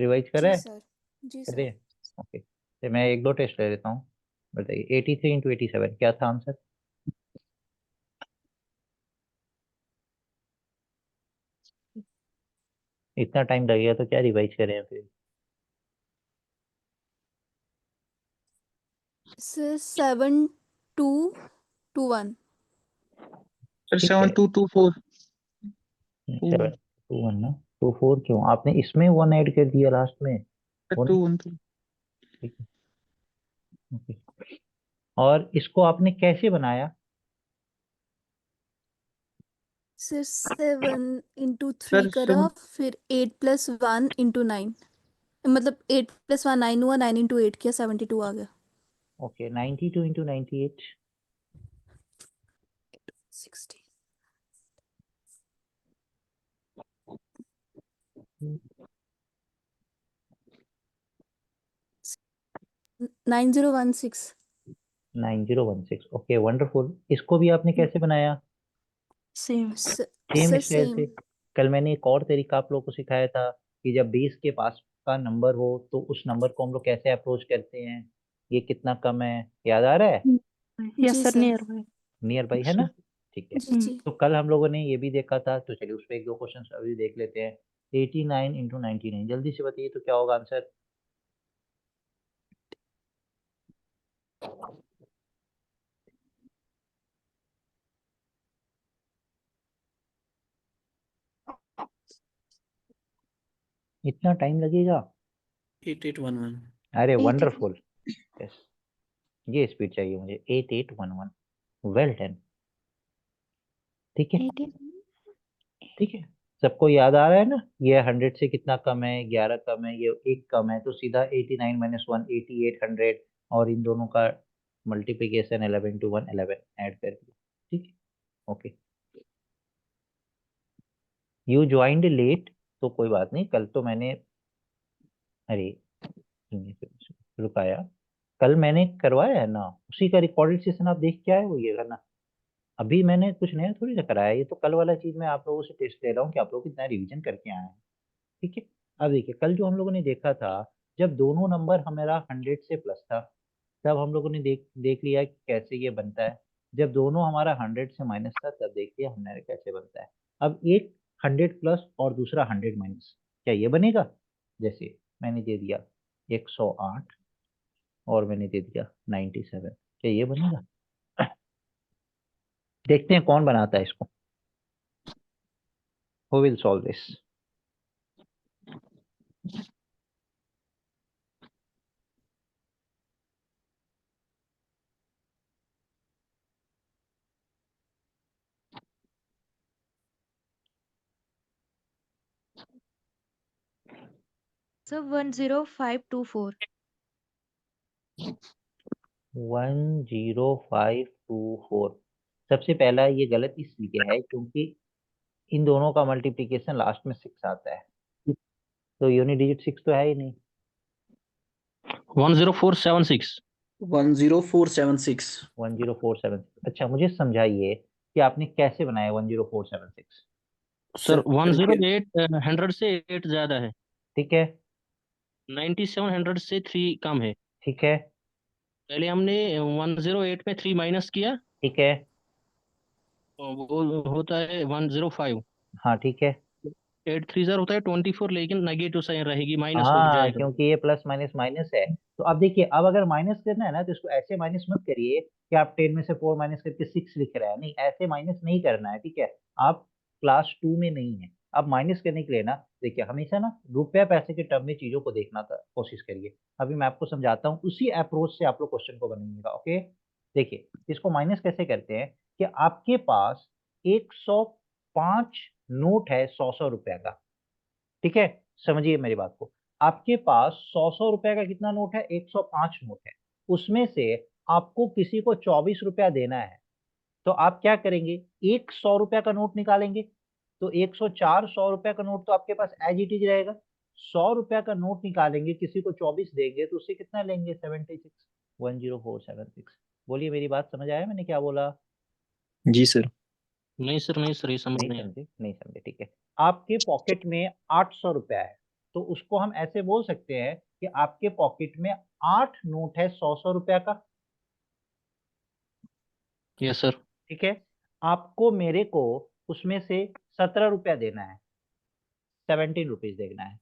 Revise करा जी है? Sir. जी करे? सर। ओके, तो मैं एक दो टेस्ट ले लेता हूँ। बताइए 83 into 87 क्या था आंसर? इतना टाइम लगेगा तो क्या रिवाइज करें फिर? सर 7221। सर ठीक है। 7224। 721 ना? 24 क्यों आपने इसमें 1 ऐड कर दिया लास्ट में? वो नहीं। 212। ठीक है। ओके। और इसको आपने कैसे बनाया? सर 7 into 3 सर करा, फिर 8+1 into 9, मतलब 8+1 9 हुआ, 9 into 8 किया, 72 आ गया। Okay 92 into 98। 60। 9016। 9016। Okay wonderful. इसको भी आपने कैसे बनाया? सेम सेम सर, स्टाइल से। सेम। कल मैंने एक और तरीका आप लोगों को सिखाया था कि जब बेस के पास का नंबर हो तो उस नंबर को हम लोग कैसे अप्रोच करते हैं। ये कितना कम है, याद आ रहा है? यस जी sir, sir. Nearby. Nearby है ना? ठीक है। जी जी। तो कल हम लोगों ने ये भी देखा था, तो चलिए उस पर एक दो क्वेश्चन अभी देख लेते हैं। 89 into 99, जल्दी से बताइए तो क्या होगा आंसर? इतना टाइम लगेगा? 8811। अरे 80 वंडरफुल। यस, ये स्पीड चाहिए मुझे। 8811। Well done. ठीक है। 80। ठीक है। सबको याद आ रहा है ना? ये 100 से कितना कम है? 11 कम है, ये एक कम है, तो सीधा 89 - 1 88 100। और इन दोनों का मल्टीप्लीकेशन 11 to 1 11 ऐड कर दिया। ठीक है। ओके। यू ज्वाइंड लेट, तो कोई बात नहीं, कल तो मैंने, अरे सुनिए रुकाया, कल मैंने करवाया है ना, उसी का रिकॉर्डेड सेशन आप देख के आए हो ये करना। अभी मैंने कुछ नया थोड़ी ना कराया, ये तो कल वाला चीज मैं आप लोगों से टेस्ट ले रहा हूँ कि आप लोग कितना रिवीजन करके आए हैं। ठीक है। अब देखिए कल जो हम लोगों ने देखा था, जब दोनों नंबर हमारा 100 से प्लस था, तब हम लोगों ने देख देख लिया कि कैसे ये बनता है। जब दोनों हमारा 100 से माइनस था, तब देख लिया हमने कैसे बनता है। अब एक 100 प्लस और दूसरा 100 माइनस, क्या ये बनेगा? जैसे मैंने दे दिया 108 और मैंने दे दिया 97, क्या ये बनेगा? देखते हैं कौन बनाता है इसको। Who will solve this? Sir 10524। 10524। सबसे पहला ये गलत इसलिए है क्योंकि इन दोनों का मल्टीप्लिकेशन लास्ट में 6 आता है, तो यूनिट डिजिट 6 तो है ही नहीं। 10476। 10476। 10476। अच्छा मुझे समझाइए कि आपने कैसे बनाया 10476? सर सर 108 100 से 8 ज्यादा है। ठीक है। 97 100 से 3 कम है। ठीक है। पहले हमने 108 में 3 माइनस किया, ठीक है। वो होता है 105। हाँ ठीक है। 8 3 जार होता है 24, लेकिन नेगेटिव साइन रहेगी, माइनस हो हाँ जाएगा। क्योंकि ये प्लस माइनस माइनस है। तो अब देखिए, अब अगर माइनस करना है ना, तो इसको ऐसे माइनस मत करिए कि आप 10 में से 4 माइनस करके 6 लिख रहे हैं, नहीं ऐसे माइनस नहीं करना है। ठीक है। आप क्लास 2 में नहीं है। अब माइनस करने के लिए ना, देखिए हमेशा ना रुपया पैसे के टर्म में चीजों को देखना का कोशिश करिए। अभी मैं आपको समझाता हूँ, उसी अप्रोच से आप लोग क्वेश्चन को बनाइएगा। ओके। देखिए इसको माइनस कैसे करते हैं कि आपके पास 105 नोट है 100 100 रुपए का। ठीक है। समझिए मेरी बात को। आपके पास 100 100 रुपए का कितना नोट है? 105 नोट है। उसमें से आपको किसी को 24 रुपया देना है, तो आप क्या करेंगे? एक 100 रुपया का नोट निकालेंगे, तो 104 100 रुपया का नोट तो आपके पास एज इट इज रहेगा। 100 रुपया का नोट निकालेंगे, किसी को 24 देंगे, तो उससे कितना लेंगे? 76। 10476। बोलिए मेरी बात समझ आया मैंने क्या बोला? जी सर। नहीं सर, नहीं सर, ये समझ नहीं नहीं आया। समझे? नहीं समझे? ठीक है। आपके पॉकेट में 800 रुपया है। तो उसको हम ऐसे बोल सकते हैं कि आपके पॉकेट में 8 नोट है 100 रुपया का, यस सर। ठीक है। आपको मेरे को उसमें से 17 रुपया देना है, 17 रुपीज देना है,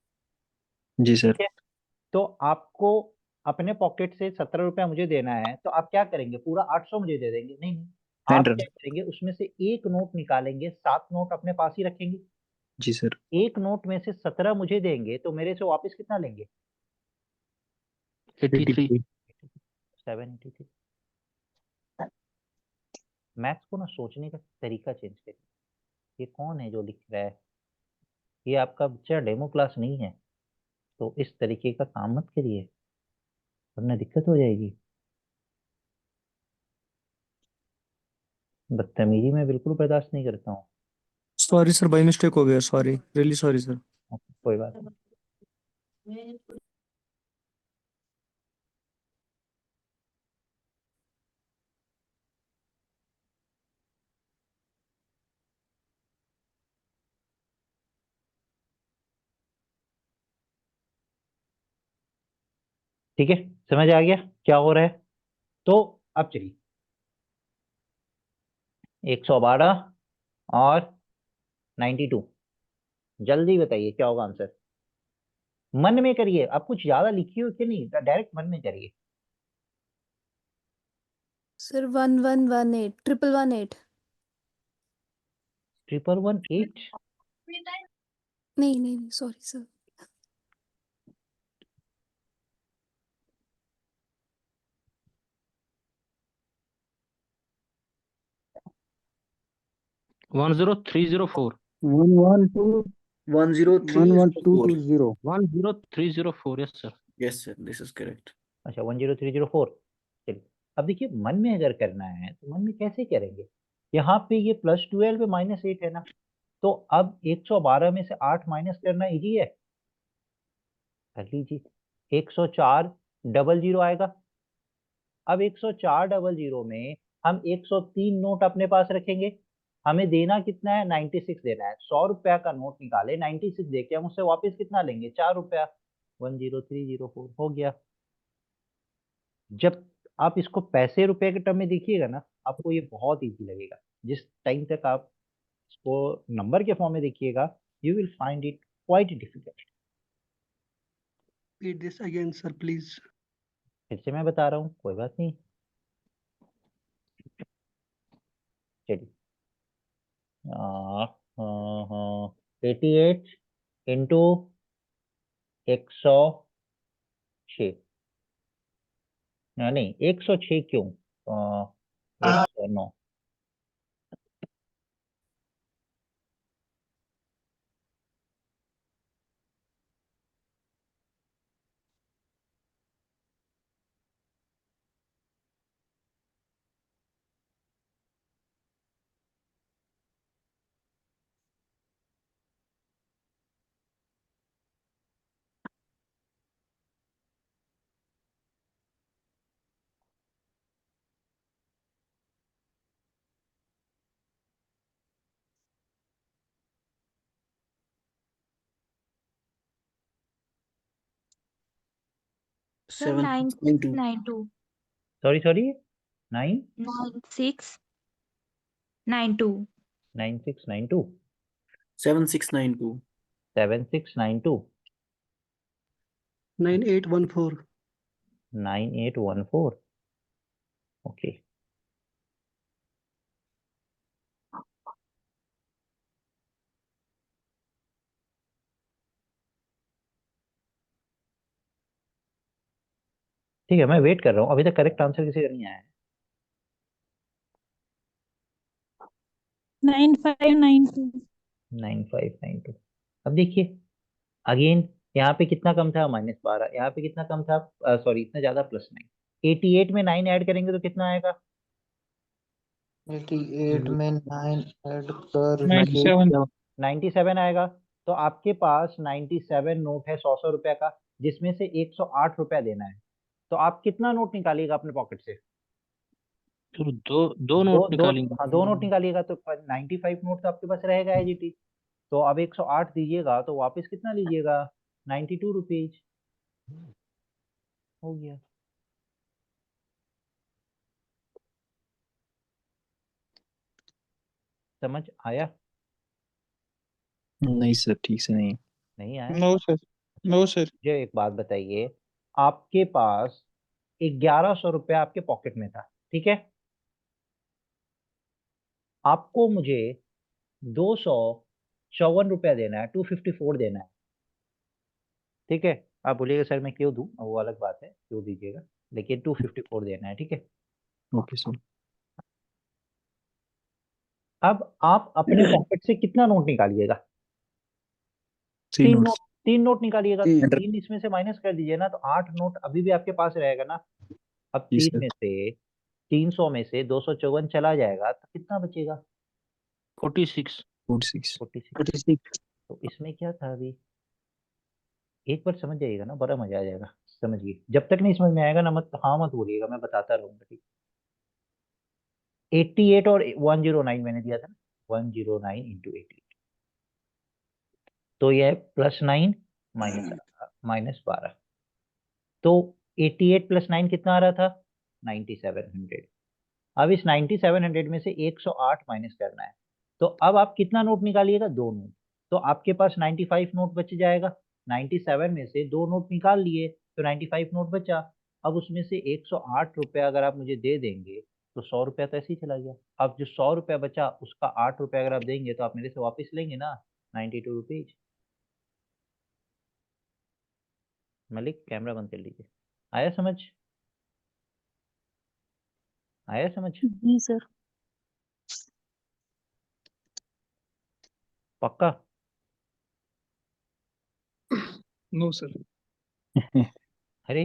जी सर। ठीक है। तो आपको अपने पॉकेट से 17 रुपया मुझे देना है, तो आप क्या करेंगे, पूरा 800 मुझे दे देंगे? नहीं नहीं, आप हंड्रेड। क्या करेंगे, उसमें से एक नोट निकालेंगे, 7 नोट अपने पास ही रखेंगे। जी सर। एक नोट में से 17 मुझे देंगे तो मेरे से वापस कितना लेंगे? 83। 783। मैथ्स को ना सोचने का तरीका चेंज करिए। ये कौन है जो लिख रहा है? ये आपका बच्चा डेमो क्लास नहीं है, तो इस तरीके का काम मत करिए वरना दिक्कत हो जाएगी। बदतमीजी मैं बिल्कुल बर्दाश्त नहीं करता हूँ। सॉरी सर, बाई मिस्टेक हो गया, सॉरी, रियली सॉरी सर। कोई बात नहीं। ठीक है, समझ आ गया क्या हो रहा है? तो अब चलिए 112 और 92, जल्दी बताइए क्या होगा आंसर। मन में करिए, आप कुछ ज्यादा लिखिए हो कि नहीं, डायरेक्ट मन में करिए। सर 1118 1118। 1118? नहीं नहीं नहीं, sorry sir. 10304। 112 10304। 11220। 10304, yes sir. Yes sir, this is correct. अच्छा 10304। चलिए, अब देखिए मन में अगर करना है तो मन में कैसे करेंगे? यहाँ पे ये +12 में -8 है ना, तो अब 112 में से 8 माइनस करना इजी है, कर लीजिए। 104 डबल जीरो आएगा। अब 104 डबल जीरो में हम 103 नोट अपने पास रखेंगे। हमें देना कितना है, 96 देना है। 100 रुपया का नोट निकाले, 96 देके हम उससे वापस कितना लेंगे, 4 रुपया। 10304 हो गया। जब आप इसको पैसे रुपए के टर्म में देखिएगा ना, आपको ये बहुत इजी लगेगा। जिस टाइम तक आप इसको नंबर के फॉर्म में देखिएगा, you will find it quite difficult. Repeat this again sir, please. फिर से मैं बता रहा हूँ, कोई बात नहीं। चलिए 88 इंटू 106, नहीं 106 क्यों, 109। Sir, 7692. 9692. Sorry sorry, 9 9692. 9692 7692. 7692 9814। 9814। ओके, ठीक है, मैं वेट कर रहा हूँ। अभी तक करेक्ट आंसर किसी का नहीं आया है। 9592। 9592। अब देखिए अगेन, यहाँ पे कितना कम था, -12। यहाँ पे कितना कम था, सॉरी इतना ज्यादा, +9। 88 में 9 ऐड करेंगे तो कितना आएगा? 88 में 9 ऐड करके 97। 97 आएगा। तो आपके पास 97 नोट है 100 रुपया का, जिसमें से 108 रुपया देना है। तो आप कितना नोट निकालिएगा अपने पॉकेट से? फिर दो दो दो नोट दो निकालेंगे। हाँ, 2 नोट निकालिएगा तो 95 नोट तो आपके पास रहेगा एजीटी। तो अब 108 दीजिएगा तो वापस कितना लीजिएगा, 92 रुपीज हो गया। समझ आया? नहीं सर, ठीक से नहीं। नहीं आया? No sir, no sir. मुझे एक बात बताइए, आपके पास 1100 रुपया आपके पॉकेट में था, ठीक है? आपको मुझे 254 रुपया देना है, 254 देना है, ठीक है? आप बोलिएगा सर मैं क्यों दूं, वो अलग बात है, क्यों दीजिएगा, लेकिन 254 देना है, ठीक है? Okay sir. अब आप अपने पॉकेट से कितना नोट निकालिएगा? 3 तीन नोट्स। Note, 3 note निकालिएगा। तीन। 3 इसमें से माइनस कर दीजिए ना, तो 8 नोट अभी भी आपके पास रहेगा ना। अब जी 3 सर। में से 300 में से 254 चला जाएगा तो कितना बचेगा? 46। 46। 46। तो इसमें क्या था अभी, एक बार समझ जाइएगा ना, बड़ा मजा आ जाएगा। समझिए, जब तक नहीं समझ में आएगा ना मत हाँ मत बोलिएगा, मैं बताता रहूंगा, ठीक? 88 और 109 मैंने दिया था ना, 109 इंटू 88, तो ये +9 -12, तो 88 + 9 कितना आ रहा था? 9700। अब इस 9700 में से 108 माइनस करना है, तो अब आप कितना नोट निकालिएगा? 2 नोट। तो आपके पास 95 नोट बच जाएगा। 97 में से 2 नोट निकाल लिए तो 95 नोट बचा। अब उसमें से 108 रुपया अगर आप मुझे दे देंगे तो 100 रुपया तो ऐसे ही चला गया। अब जो 100 रुपया बचा उसका 8 रुपया अगर आप देंगे तो आप मेरे से वापस लेंगे ना, 92 रुपीज। मलिक कैमरा बंद कर लीजिए। आया समझ? आया समझ? जी सर। पक्का? No sir. अरे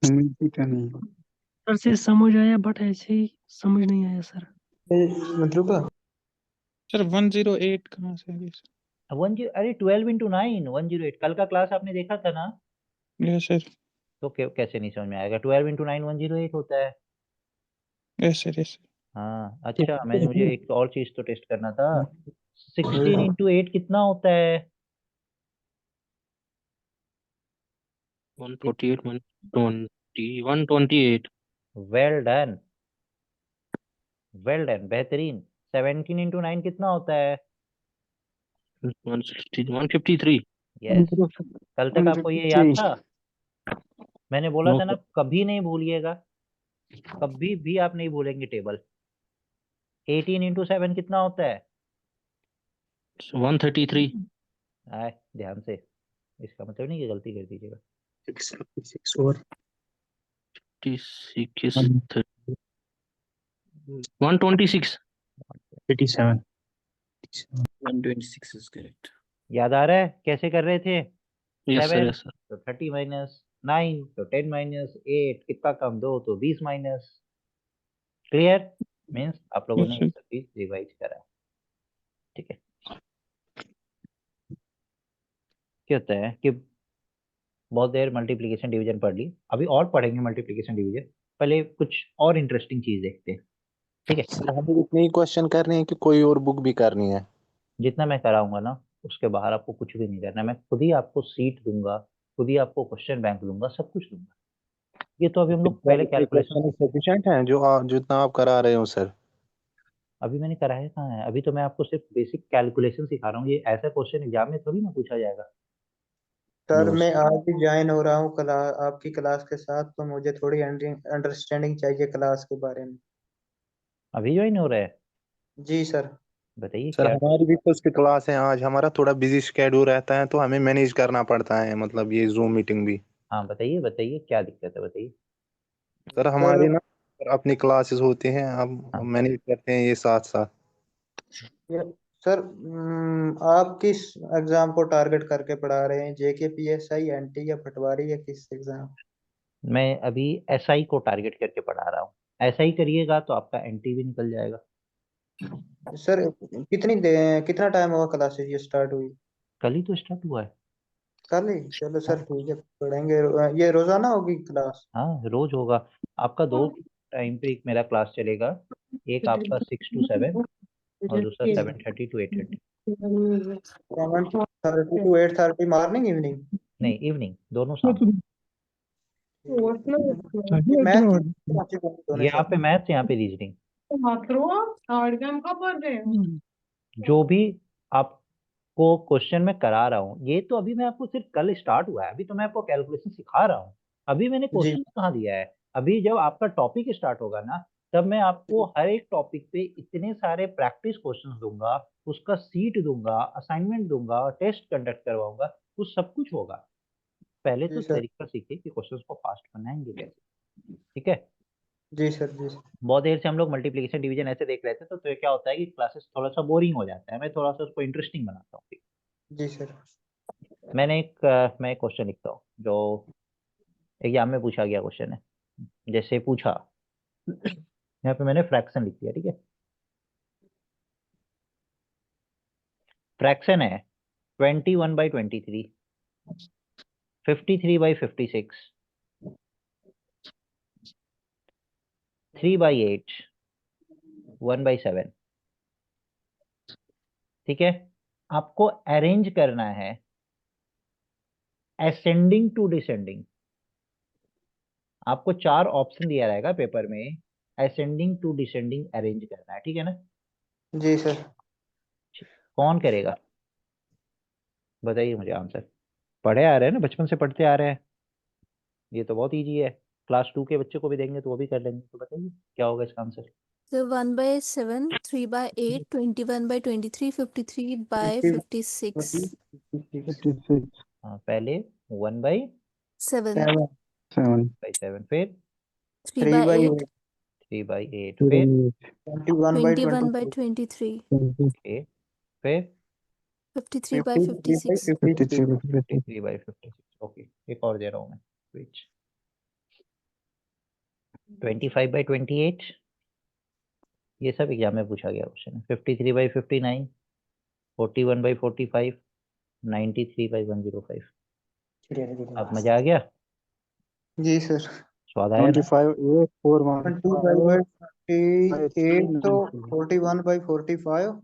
सर से समझ आया बट ऐसे ही समझ नहीं आया सर। मतलब सर 108 कहाँ से आ गया? 10 अरे 12 × 9 108 कल का क्लास आपने देखा था ना? यस सर, तो कैसे नहीं समझ में आएगा? 12 × 9 108 होता है। यस सर, यस हाँ अच्छा, मुझे एक और चीज तो टेस्ट करना था। 16 × 8 कितना होता है? 148 120 128। वेल डन, वेल डन, बेहतरीन। 17 × 9 कितना होता है? 160 153। यस। कल तक आपको ये याद था? मैंने बोला नो था ना, सर। कभी नहीं भूलिएगा, कभी भी आप नहीं भूलेंगे टेबल। 18 × 7 कितना होता है? 133। आए ध्यान से, इसका मतलब नहीं कि गलती कर दीजिएगा। 6 और 56 126। 87। 126 is correct. याद आ रहा है कैसे कर रहे थे? Yes sir, 7 yes sir. तो 30 माइनस, 9 तो 10 माइनस, 8 कितना कम, 2 तो 20 माइनस। क्लियर? मीन्स आप लोगों ने यस सर। सब चीज रिवाइज करा है, ठीक है? क्या होता है कि बहुत देर मल्टीप्लिकेशन डिवीजन पढ़ ली, अभी और पढ़ेंगे मल्टीप्लिकेशन डिवीजन। पहले कुछ और इंटरेस्टिंग चीज देखते हैं, ठीक है? हमें इतने ही क्वेश्चन करने हैं कि कोई और बुक भी करनी है? जितना मैं कराऊंगा ना उसके बाहर आपको कुछ भी नहीं करना, मैं खुद ही आपको सीट दूंगा, खुद ही आपको क्वेश्चन बैंक दूंगा, सब कुछ दूंगा। ये तो अभी हम लोग पहले कैलकुलेशन, क्वेश्चन सफिशिएंट है जो जितना आप करा रहे हो सर? अभी मैंने कराया कहाँ है, अभी तो मैं आपको सिर्फ बेसिक कैलकुलेशन सिखा रहा हूँ। ये ऐसा क्वेश्चन एग्जाम में थोड़ी ना पूछा जाएगा। सर नो मैं आज ही ज्वाइन हो रहा हूँ क्लास, आपकी क्लास के साथ, तो मुझे थोड़ी अंडरस्टैंडिंग चाहिए क्लास के बारे में। अभी ज्वाइन हो रहा है? जी सर। बताइए सर, क्या। हमारी भी फर्स्ट क्लास है आज। हमारा थोड़ा बिजी शेड्यूल रहता है तो हमें मैनेज करना पड़ता है, मतलब ये जूम मीटिंग भी। हाँ बताइए बताइए क्या दिक्कत है, बताइए। सर सर हमारी ना अपनी क्लासेस होती हैं, हम हाँ मैनेज करते हैं ये साथ साथ। ये- सर आप किस एग्जाम को टारगेट करके पढ़ा रहे हैं, जेके पीएसआई, एनटी या पटवारी, या किस एग्जाम? मैं अभी एसआई को टारगेट करके पढ़ा रहा हूँ। ऐसा ही करिएगा तो आपका एनटी भी निकल जाएगा। सर कितना टाइम हुआ क्लासेस ये स्टार्ट हुई? कल ही तो स्टार्ट हुआ है। कल ही? चलो हाँ सर ठीक है, पढ़ेंगे। ये रोजाना होगी क्लास? हाँ रोज होगा। आपका 2 टाइम पे एक मेरा क्लास चलेगा, एक आपका 6 to 7 और दूसरा 7:30 to 8:30। 7:30 to 8:30 morning evening? नहीं इवनिंग, दोनों शाम। ये मैथ यहाँ पे मैथ्स, यहाँ पे रीजनिंग, जो भी आपको क्वेश्चन में करा रहा हूँ, ये तो अभी मैं आपको सिर्फ कल स्टार्ट हुआ है, अभी तो मैं आपको कैलकुलेशन सिखा रहा हूँ, अभी मैंने जी क्वेश्चन कहाँ दिया है। अभी जब आपका टॉपिक स्टार्ट होगा ना, तब मैं आपको हर एक टॉपिक पे इतने सारे प्रैक्टिस क्वेश्चंस दूंगा, उसका सीट दूंगा, असाइनमेंट दूंगा, टेस्ट कंडक्ट करवाऊंगा, वो सब कुछ होगा। पहले जी तो सर। तरीका सीखिए कि क्वेश्चंस को फास्ट बनाएंगे कैसे, ठीक है। जी सर। जी सर। बहुत देर से हम लोग मल्टीप्लिकेशन डिवीजन ऐसे देख रहे थे, तो क्या होता है कि क्लासेस थोड़ा सा बोरिंग हो जाता है, मैं थोड़ा सा उसको इंटरेस्टिंग बनाता हूँ। जी सर। मैं एक क्वेश्चन लिखता हूँ जो एग्जाम में पूछा गया क्वेश्चन है। जैसे पूछा, यहाँ पे मैंने फ्रैक्शन लिख दिया, ठीक है। फ्रैक्शन है 21/23, 53/56, 3/8, 1/7, ठीक है। आपको अरेंज करना है असेंडिंग टू डिसेंडिंग। आपको 4 ऑप्शन दिया रहेगा पेपर में, असेंडिंग टू डिसेंडिंग अरेंज करना है, ठीक है ना। जी सर। कौन करेगा, बताइए मुझे आंसर। पढ़े आ रहे हैं ना, बचपन से पढ़ते आ रहे हैं, ये तो बहुत इजी है। क्लास 2 के बच्चे को भी देंगे तो वो भी कर लेंगे। तो बताइए क्या होगा इसका आंसर। So 1/7, 3/8, 21/23, 53/56, हाँ, पहले 1/7, 7, 7 फिर 3/8, 3/8, फिर 21/23, 21/23, ओके, फिर 53/56, 53/56, ओके। एक और दे रहा हूँ मैं, विच 25/28, ये सब एग्जाम में पूछा गया क्वेश्चन है। 53/59, 41/45, 93/105। अब मजा आ गया, जी सर। स्वाद आया ना। 25/28 तो 41/45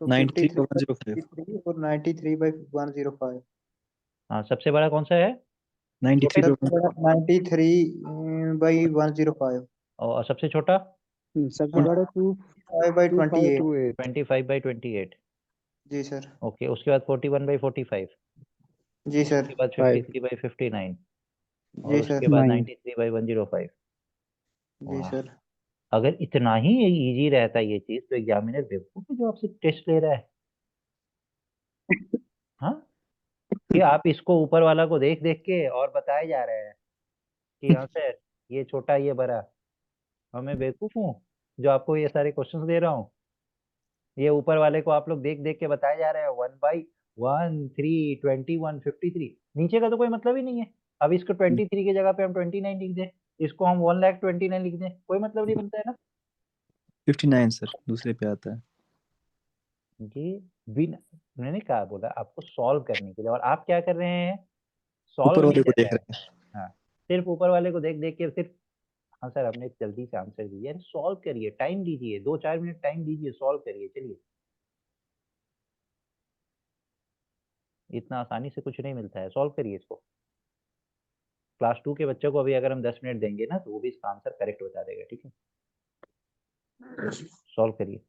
तो 93 105 53 और 93/105। हाँ, सबसे बड़ा कौन सा है, 93 छोटे, सबसे बड़ा 93/105 और सबसे छोटा सबसे बड़ा 5/28। 25/28, जी सर। ओके। उसके बाद 41/45, जी सर। उसके बाद 53/59, और जी सर। उसके बाद 93/105। जी वाह, सर। अगर इतना ही इजी रहता ये चीज, तो एग्जामिनर बेवकूफ है जो आपसे टेस्ट ले रहा है। हाँ, कि आप इसको ऊपर वाला को देख देख के और बताए जा रहे हैं कि हाँ सर ये छोटा ये बड़ा। और मैं बेवकूफ हूँ जो आपको ये सारे क्वेश्चंस दे रहा हूँ। ये ऊपर वाले को आप लोग देख देख के बताए जा रहे हैं, 1/1, 3, 21, 53, नीचे का तो कोई मतलब ही नहीं है। अब इसको 23 की जगह पे हम 29 लिख दें, इसको हम 1,29,000 लिख दें, कोई मतलब नहीं बनता है ना। 59 सर दूसरे पे आता है। ये बिन मैंने क्या बोला आपको, सॉल्व करने के लिए, और आप क्या कर रहे हैं, सॉल्व ऊपर नहीं वाले को कर देख रहे हैं। रहे हैं। हाँ, सिर्फ ऊपर वाले को देख देख के सिर्फ, हाँ सर हमने जल्दी से आंसर दिया, अरे सॉल्व करिए, टाइम दीजिए, 2-4 मिनट टाइम दीजिए, सॉल्व करिए, चलिए। इतना आसानी से कुछ नहीं मिलता है, सॉल्व करिए इसको। क्लास 2 के बच्चों को अभी अगर हम 10 मिनट देंगे ना, तो वो भी इसका आंसर करेक्ट बता देगा, ठीक है। सॉल्व करिए।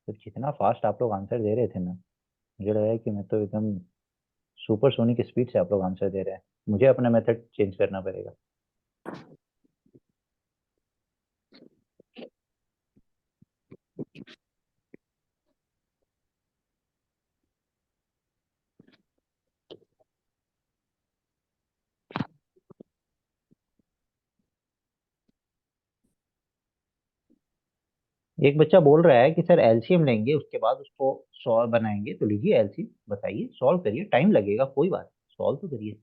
तो जितना फास्ट आप लोग आंसर दे रहे थे ना, मुझे लगा कि मैं तो एकदम सुपरसोनिक स्पीड से आप लोग आंसर दे रहे हैं। मुझे अपना मेथड चेंज करना पड़ेगा। एक बच्चा बोल रहा है कि सर एलसीएम लेंगे उसके बाद उसको सॉल्व बनाएंगे, तो लीजिए एलसीएम, बताइए, सॉल्व करिए, टाइम लगेगा कोई बात, सॉल्व तो करिए।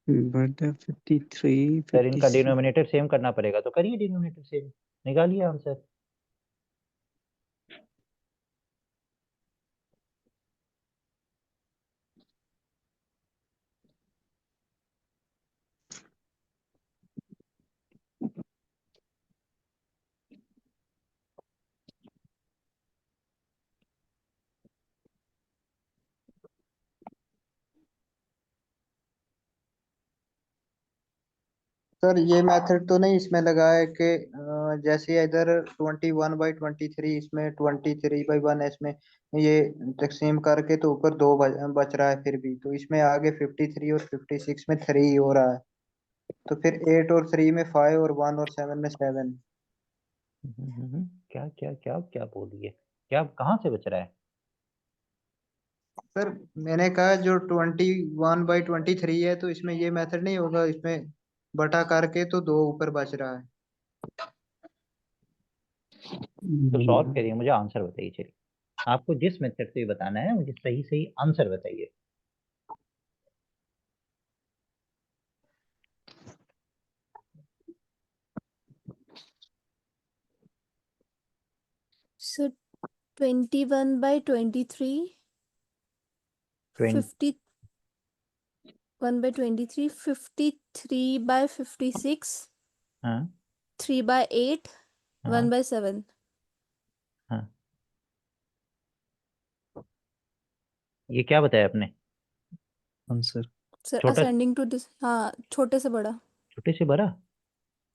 बट 53 सर इनका 56 डिनोमिनेटर सेम करना पड़ेगा, तो करिए डिनोमिनेटर सेम, निकालिए आंसर। सर ये मेथड तो नहीं इसमें लगा है कि जैसे इधर 21/23 इसमें 23/1 है इसमें, ये तकसीम करके तो ऊपर 2 बच रहा है फिर भी, तो इसमें आगे 53 और 56 में 3 हो रहा है, तो फिर 8 और 3 में 5 और 1 और 7 में 7। क्या क्या क्या क्या बोलिए, क्या कहाँ से बच रहा है? सर मैंने कहा जो 21/23 है तो इसमें ये मेथड नहीं होगा, इसमें बटा करके तो 2 ऊपर बच रहा है। तो सॉल्व करिए, मुझे आंसर बताइए। चलिए, आपको जिस मेथड से बताना है मुझे सही सही आंसर बताइए। So 21/23, 20 51/23, 53/56, हाँ 3/8, हाँ 1/7. हाँ, ये क्या बताया आपने? आंसर सर छोटा असेंडिंग टू दिस, हाँ छोटे से बड़ा. छोटे से बड़ा,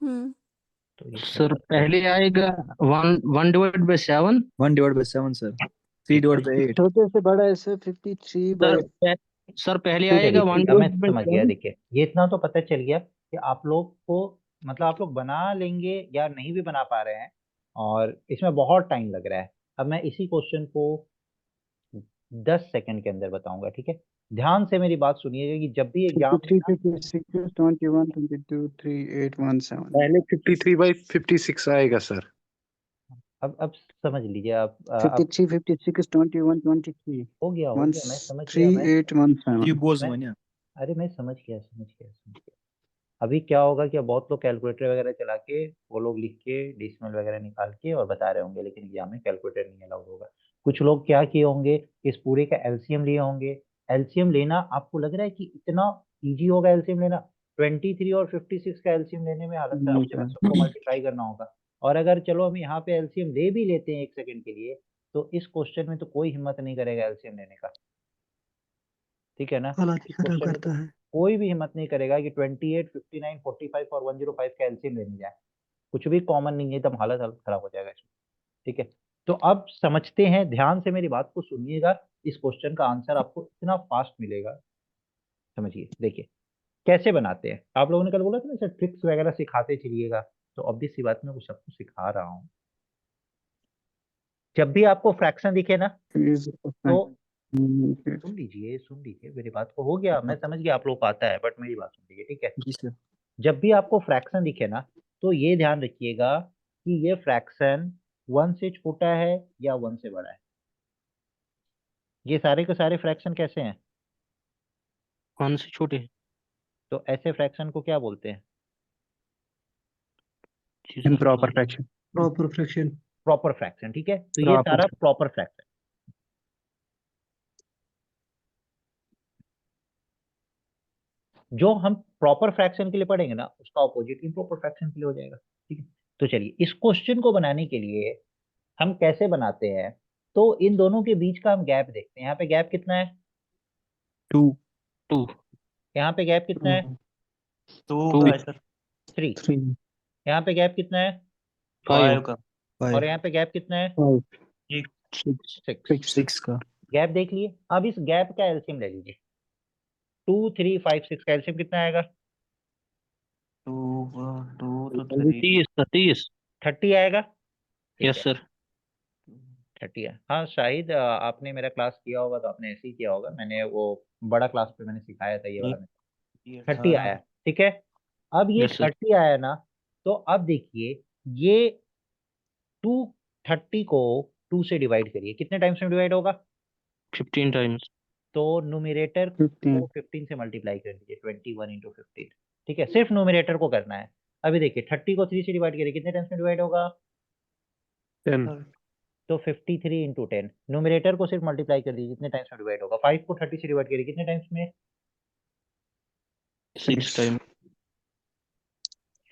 हम्म. तो ये सर कैसा? पहले आएगा 1/7। 1/7 सर, 3/8। छोटे से बड़ा है सर 53 सर बाय सर पहले ठीक है आएगा जी, ठीक, अब मैं समझ गया। 1/7। देखिए, ये इतना तो पता चल गया कि आप लोग को, मतलब आप लोग बना लेंगे या नहीं भी बना पा रहे हैं, और इसमें बहुत टाइम लग रहा है। अब मैं इसी क्वेश्चन को 10 सेकंड के अंदर बताऊंगा, ठीक है? ध्यान से मेरी बात सुनिएगा कि जब भी एग्जाम 53, 56, 21, 22, 3, 8, 1, 7। पहले 53/56 आएगा सर। अब समझ लीजिए आप, 53, 56, 21, 23, हो गया 1, मैं समझ 3, गया, 8, 1, 7। ये बोझ मैं बना। अरे मैं समझ गया समझ गया समझ गया। अभी क्या होगा कि अब बहुत लोग कैलकुलेटर वगैरह चला के, वो लोग लिख के डेसिमल वगैरह निकाल के और बता रहे होंगे, लेकिन एग्जाम में कैलकुलेटर नहीं अलाउड होगा। कुछ लोग क्या किए होंगे, इस पूरे का एलसीएम लिए होंगे। एलसीएम लेना आपको लग रहा है कि इतना इजी होगा एलसीएम लेना? 23 और 56 का एलसीएम लेने में हालत खराब हो जाएगा, सबको मल्टीप्लाई करना होगा। और अगर चलो हम यहाँ पे एलसीएम ले भी लेते हैं 1 सेकंड के लिए, तो इस क्वेश्चन में तो कोई हिम्मत नहीं करेगा एलसीएम लेने का, ठीक है ना? हालात ही इस खराब क्वेश्चन में तो करता है. कोई भी हिम्मत नहीं करेगा कि 28, 59, 45 और 105 का एलसीएम लेने जाए। कुछ भी कॉमन नहीं है, एकदम हालत हालत खराब हो जाएगा इसमें, ठीक है? तो अब समझते हैं, ध्यान से मेरी बात को सुनिएगा। इस क्वेश्चन का आंसर आपको इतना फास्ट मिलेगा, समझिए। देखिए कैसे बनाते हैं। आप लोगों ने कल बोला था ना सर ट्रिक्स वगैरह सिखाते चलिएगा, तो ऑब्वियस सी बात मैं वो सबको सिखा रहा हूँ। जब भी आपको फ्रैक्शन दिखे ना, तो सुन लीजिए मेरी बात को। हो गया, मैं समझ गया आप लोग को आता है, बट मेरी बात सुन लीजिए, ठीक है? जी सर। जब भी आपको फ्रैक्शन दिखे ना, तो ये ध्यान रखिएगा कि ये फ्रैक्शन 1 से छोटा है या 1 से बड़ा है। ये सारे के सारे फ्रैक्शन कैसे हैं? 1 से छोटे। तो ऐसे फ्रैक्शन को क्या बोलते हैं? जी sir, improper fraction. Proper fraction. Proper fraction, ठीक है? तो ये सारा प्रॉपर फ्रैक्शन। जो हम प्रॉपर फ्रैक्शन के लिए पढ़ेंगे ना, उसका ऑपोजिट इम्प्रॉपर फ्रैक्शन के लिए हो जाएगा, ठीक है? तो चलिए, इस क्वेश्चन को बनाने के लिए हम कैसे बनाते हैं, तो इन दोनों के बीच का हम गैप देखते हैं। यहाँ पे गैप कितना है? 2 2 यहाँ पे गैप कितना है? 2 3। यहाँ पे गैप कितना है? 5 और यहाँ पे गैप कितना है? 6। 6 का। गैप देख लिए। अब इस गैप का एलसीएम ले लीजिए। 2, 3, 5, 6 का एलसीएम कितना आएगा? 30 30 आएगा, ठीक यस है? सर। 30 है। हाँ शायद आपने मेरा क्लास किया होगा तो आपने ऐसे ही किया होगा। मैंने वो बड़ा क्लास पे मैंने सिखाया था ये वाला। 30 आया, ठीक है? अब ये यस सर। 30 आया ना, तो अब देखिए, ये 230 को 2 से डिवाइड करिए, कितने टाइम्स में डिवाइड होगा? 15 टाइम्स। तो न्यूमरेटर को 15 से मल्टीप्लाई कर दीजिए, 21 इंटू 15, ठीक है? सिर्फ न्यूमरेटर को करना है। अभी देखिए 30 को 3 से डिवाइड करिए, कितने टाइम्स में डिवाइड होगा? 10। तो 53 इंटू 10। न्यूमरेटर को सिर्फ मल्टीप्लाई कर दीजिए, कितने टाइम्स में डिवाइड होगा? 5 को 30 से डिवाइड करिए, कितने टाइम्स में? 6 टाइम।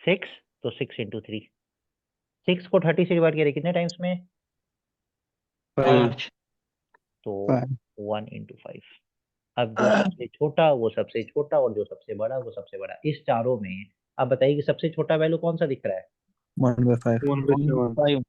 6, तो 6 इंटू 3। 6 को 30 से डिवाइड करिए, कितने टाइम्स में? 5 तो 1 इंटू 5। अब जो सबसे छोटा वो सबसे छोटा, और जो सबसे बड़ा वो सबसे बड़ा। इस चारों में आप बताइए कि सबसे छोटा वैल्यू कौन सा दिख रहा है? 1/5 5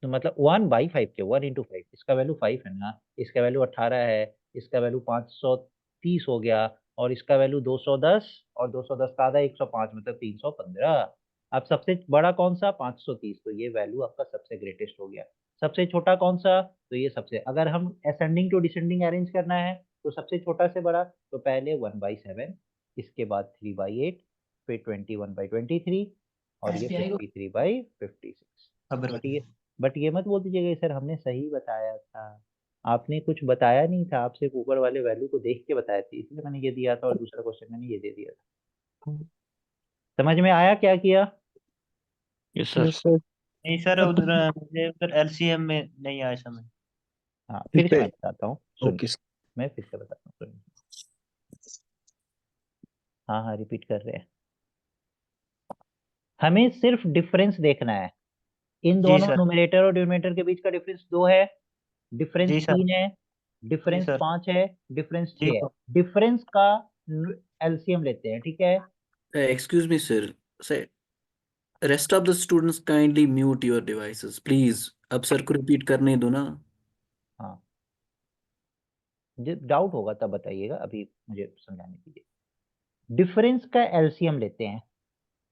तो मतलब 1/5 के 1 × 5, इसका वैल्यू 5 है ना, इसका वैल्यू 18 है, इसका वैल्यू 530 हो गया, और इसका वैल्यू 210, और 210 का आधा 105, मतलब 315। अब सबसे बड़ा कौन सा? 530, तो ये वैल्यू आपका सबसे ग्रेटेस्ट हो गया। सबसे छोटा कौन सा? तो ये सबसे, अगर हम असेंडिंग टू डिसेंडिंग अरेंज करना है तो सबसे छोटा से बड़ा, तो पहले 1/7, इसके बाद 3/8, फिर 21/23, और ये 53/56। बट ये मत बोल दीजिएगा सर हमने सही बताया था, आपने कुछ बताया नहीं था, आप सिर्फ ऊपर वाले वैल्यू को देख के बताए थे, इसलिए मैंने ये दिया था, और दूसरा क्वेश्चन मैंने ये दे दिया था। समझ में आया क्या किया? Yes sir. Yes sir. नहीं सर, उधर मुझे उधर एलसीएम में नहीं आया समझ। हाँ इस फिर से पे मैं बताता हूँ, सुनिए, ओके मैं फिर से बताता हूँ, सुनिए। हाँ हाँ रिपीट कर रहे हैं। हमें सिर्फ डिफरेंस देखना है, इन जी दोनों सर। न्यूमरेटर और डिनोमिनेटर के बीच का डिफरेंस 2 है, डिफरेंस जी सर। 3 है, जी डिफरेंस सर। 5 है, डिफरेंस जी 6 है। सर। डिफरेंस का एलसीएम लेते हैं, ठीक है? Excuse me, sir. Sir, rest of the students kindly mute your devices, please. अब सर को रिपीट करने दो ना। हाँ डाउट होगा तब बताइएगा, अभी मुझे समझाने दीजिए। डिफरेंस का एलसीएम लेते हैं,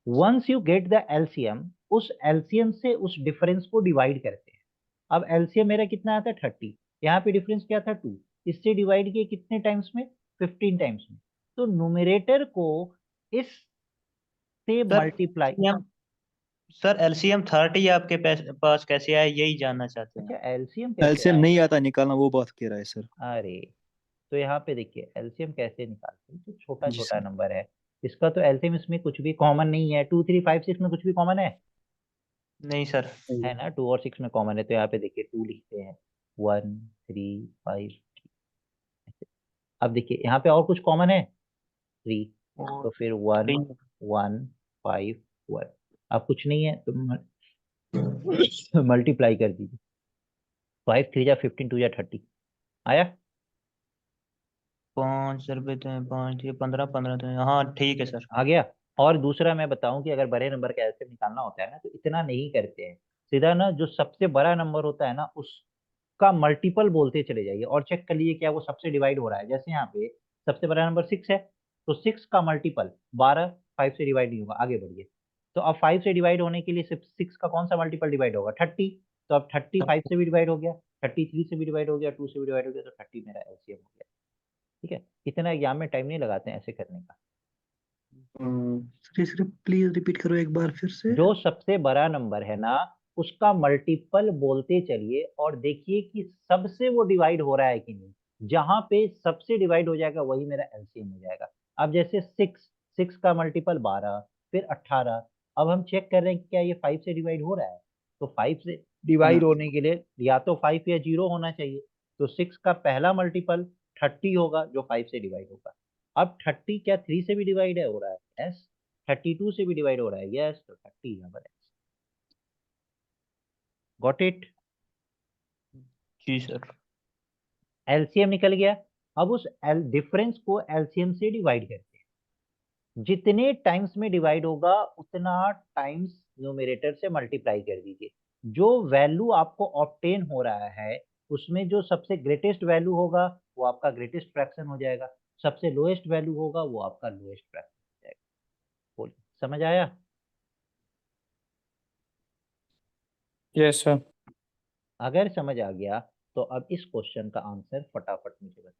once you get the LCM, उस एलसीएम से उस डिफरेंस को डिवाइड करते हैं। अब एलसीएम मेरा कितना आता है? 30, यहाँ पे डिफरेंस क्या था? 2, इससे डिवाइड किए कितने टाइम्स में? 15 टाइम्स में। तो न्यूमरेटर को इस से sir multiply. LCM sir LCM 30 आपके पास कैसे आया, यही जानना चाहते हैं। अच्छा एलसीएम कैसे एलसीएम आया? नहीं आता निकालना, वो बात कह रहा है सर। अरे तो यहाँ पे देखिए एलसीएम कैसे निकालते हैं, तो छोटा जी छोटा सर। नंबर है, इसका तो एलसीएम इसमें कुछ भी कॉमन नहीं है। 2 3 5 6 में कुछ भी कॉमन नहीं सर। है ना? 2 और 6 में कॉमन है, तो यहाँ पे देखिए 2 लिखते हैं, 1 3 5। अब देखिए यहाँ पे और कुछ कॉमन है? 3, और तो फिर 1 3। 1 5 1। अब कुछ नहीं है तो मल्टीप्लाई कर दीजिए, 5 3 जा 15, 2 जा 30, आया? 5 रुपये तो है, 5 ये 15, 15 तो है, हाँ ठीक है सर। आ गया। और दूसरा मैं बताऊं कि अगर बड़े नंबर का एलसीएम निकालना होता है ना, तो इतना नहीं करते हैं, सीधा ना जो सबसे बड़ा नंबर होता है ना उसका मल्टीपल बोलते चले जाइए, और चेक कर लीजिए क्या वो सबसे डिवाइड हो रहा है। जैसे यहाँ पे सबसे बड़ा नंबर 6 है, तो 6 का मल्टीपल 12, 5 से डिवाइड नहीं होगा, आगे बढ़िए। तो अब 5 से डिवाइड होने के लिए सिर्फ 6 का कौन सा मल्टीपल डिवाइड होगा? 30। तो अब 30 5 से भी डिवाइड हो गया, 33 से भी डिवाइड हो गया, 2 से भी डिवाइड हो गया, तो 30 मेरा एलसीएम हो गया। ठीक है, इतना एग्जाम में टाइम नहीं लगाते हैं ऐसे करने का। सर प्लीज रिपीट करो एक बार फिर से। जो सबसे बड़ा नंबर है ना उसका मल्टीपल बोलते चलिए, और देखिए कि सबसे वो डिवाइड हो रहा है कि नहीं। जहां पे सबसे डिवाइड हो जाएगा वही मेरा एलसीएम हो जाएगा। अब जैसे 6 का मल्टीपल 12, फिर 18। अब हम चेक कर रहे हैं कि क्या ये 5 से डिवाइड हो रहा है, तो 5 से डिवाइड होने के लिए या तो 5 या 0 होना चाहिए। तो 6 का पहला मल्टीपल 30 होगा जो 5 से डिवाइड होगा। अब 30 क्या 3 से भी डिवाइड है हो रहा है? यस। 32 से भी डिवाइड हो रहा है? यस। तो 30 यहाँ पर है। Got it? जी सर। एलसीएम निकल गया। अब उस डिफरेंस को एलसीएम से डिवाइड करते हैं, जितने टाइम्स में डिवाइड होगा उतना टाइम्स न्यूमरेटर से मल्टीप्लाई कर दीजिए। जो वैल्यू आपको ऑब्टेन हो रहा है उसमें जो सबसे ग्रेटेस्ट वैल्यू होगा वो आपका ग्रेटेस्ट फ्रैक्शन हो जाएगा, सबसे लोएस्ट वैल्यू होगा वो आपका लोएस्ट फ्रैक्शन हो जाएगा। बोलिए समझ आया? Yes sir. अगर समझ आ गया तो अब इस क्वेश्चन का आंसर फटाफट मुझे बताइए।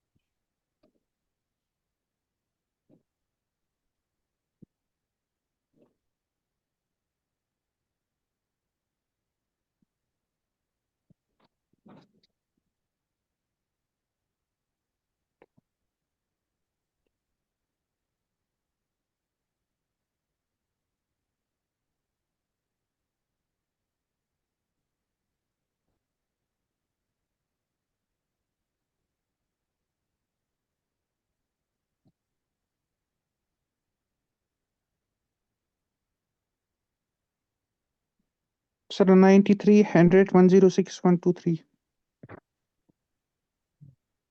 सर 93 100 106 123।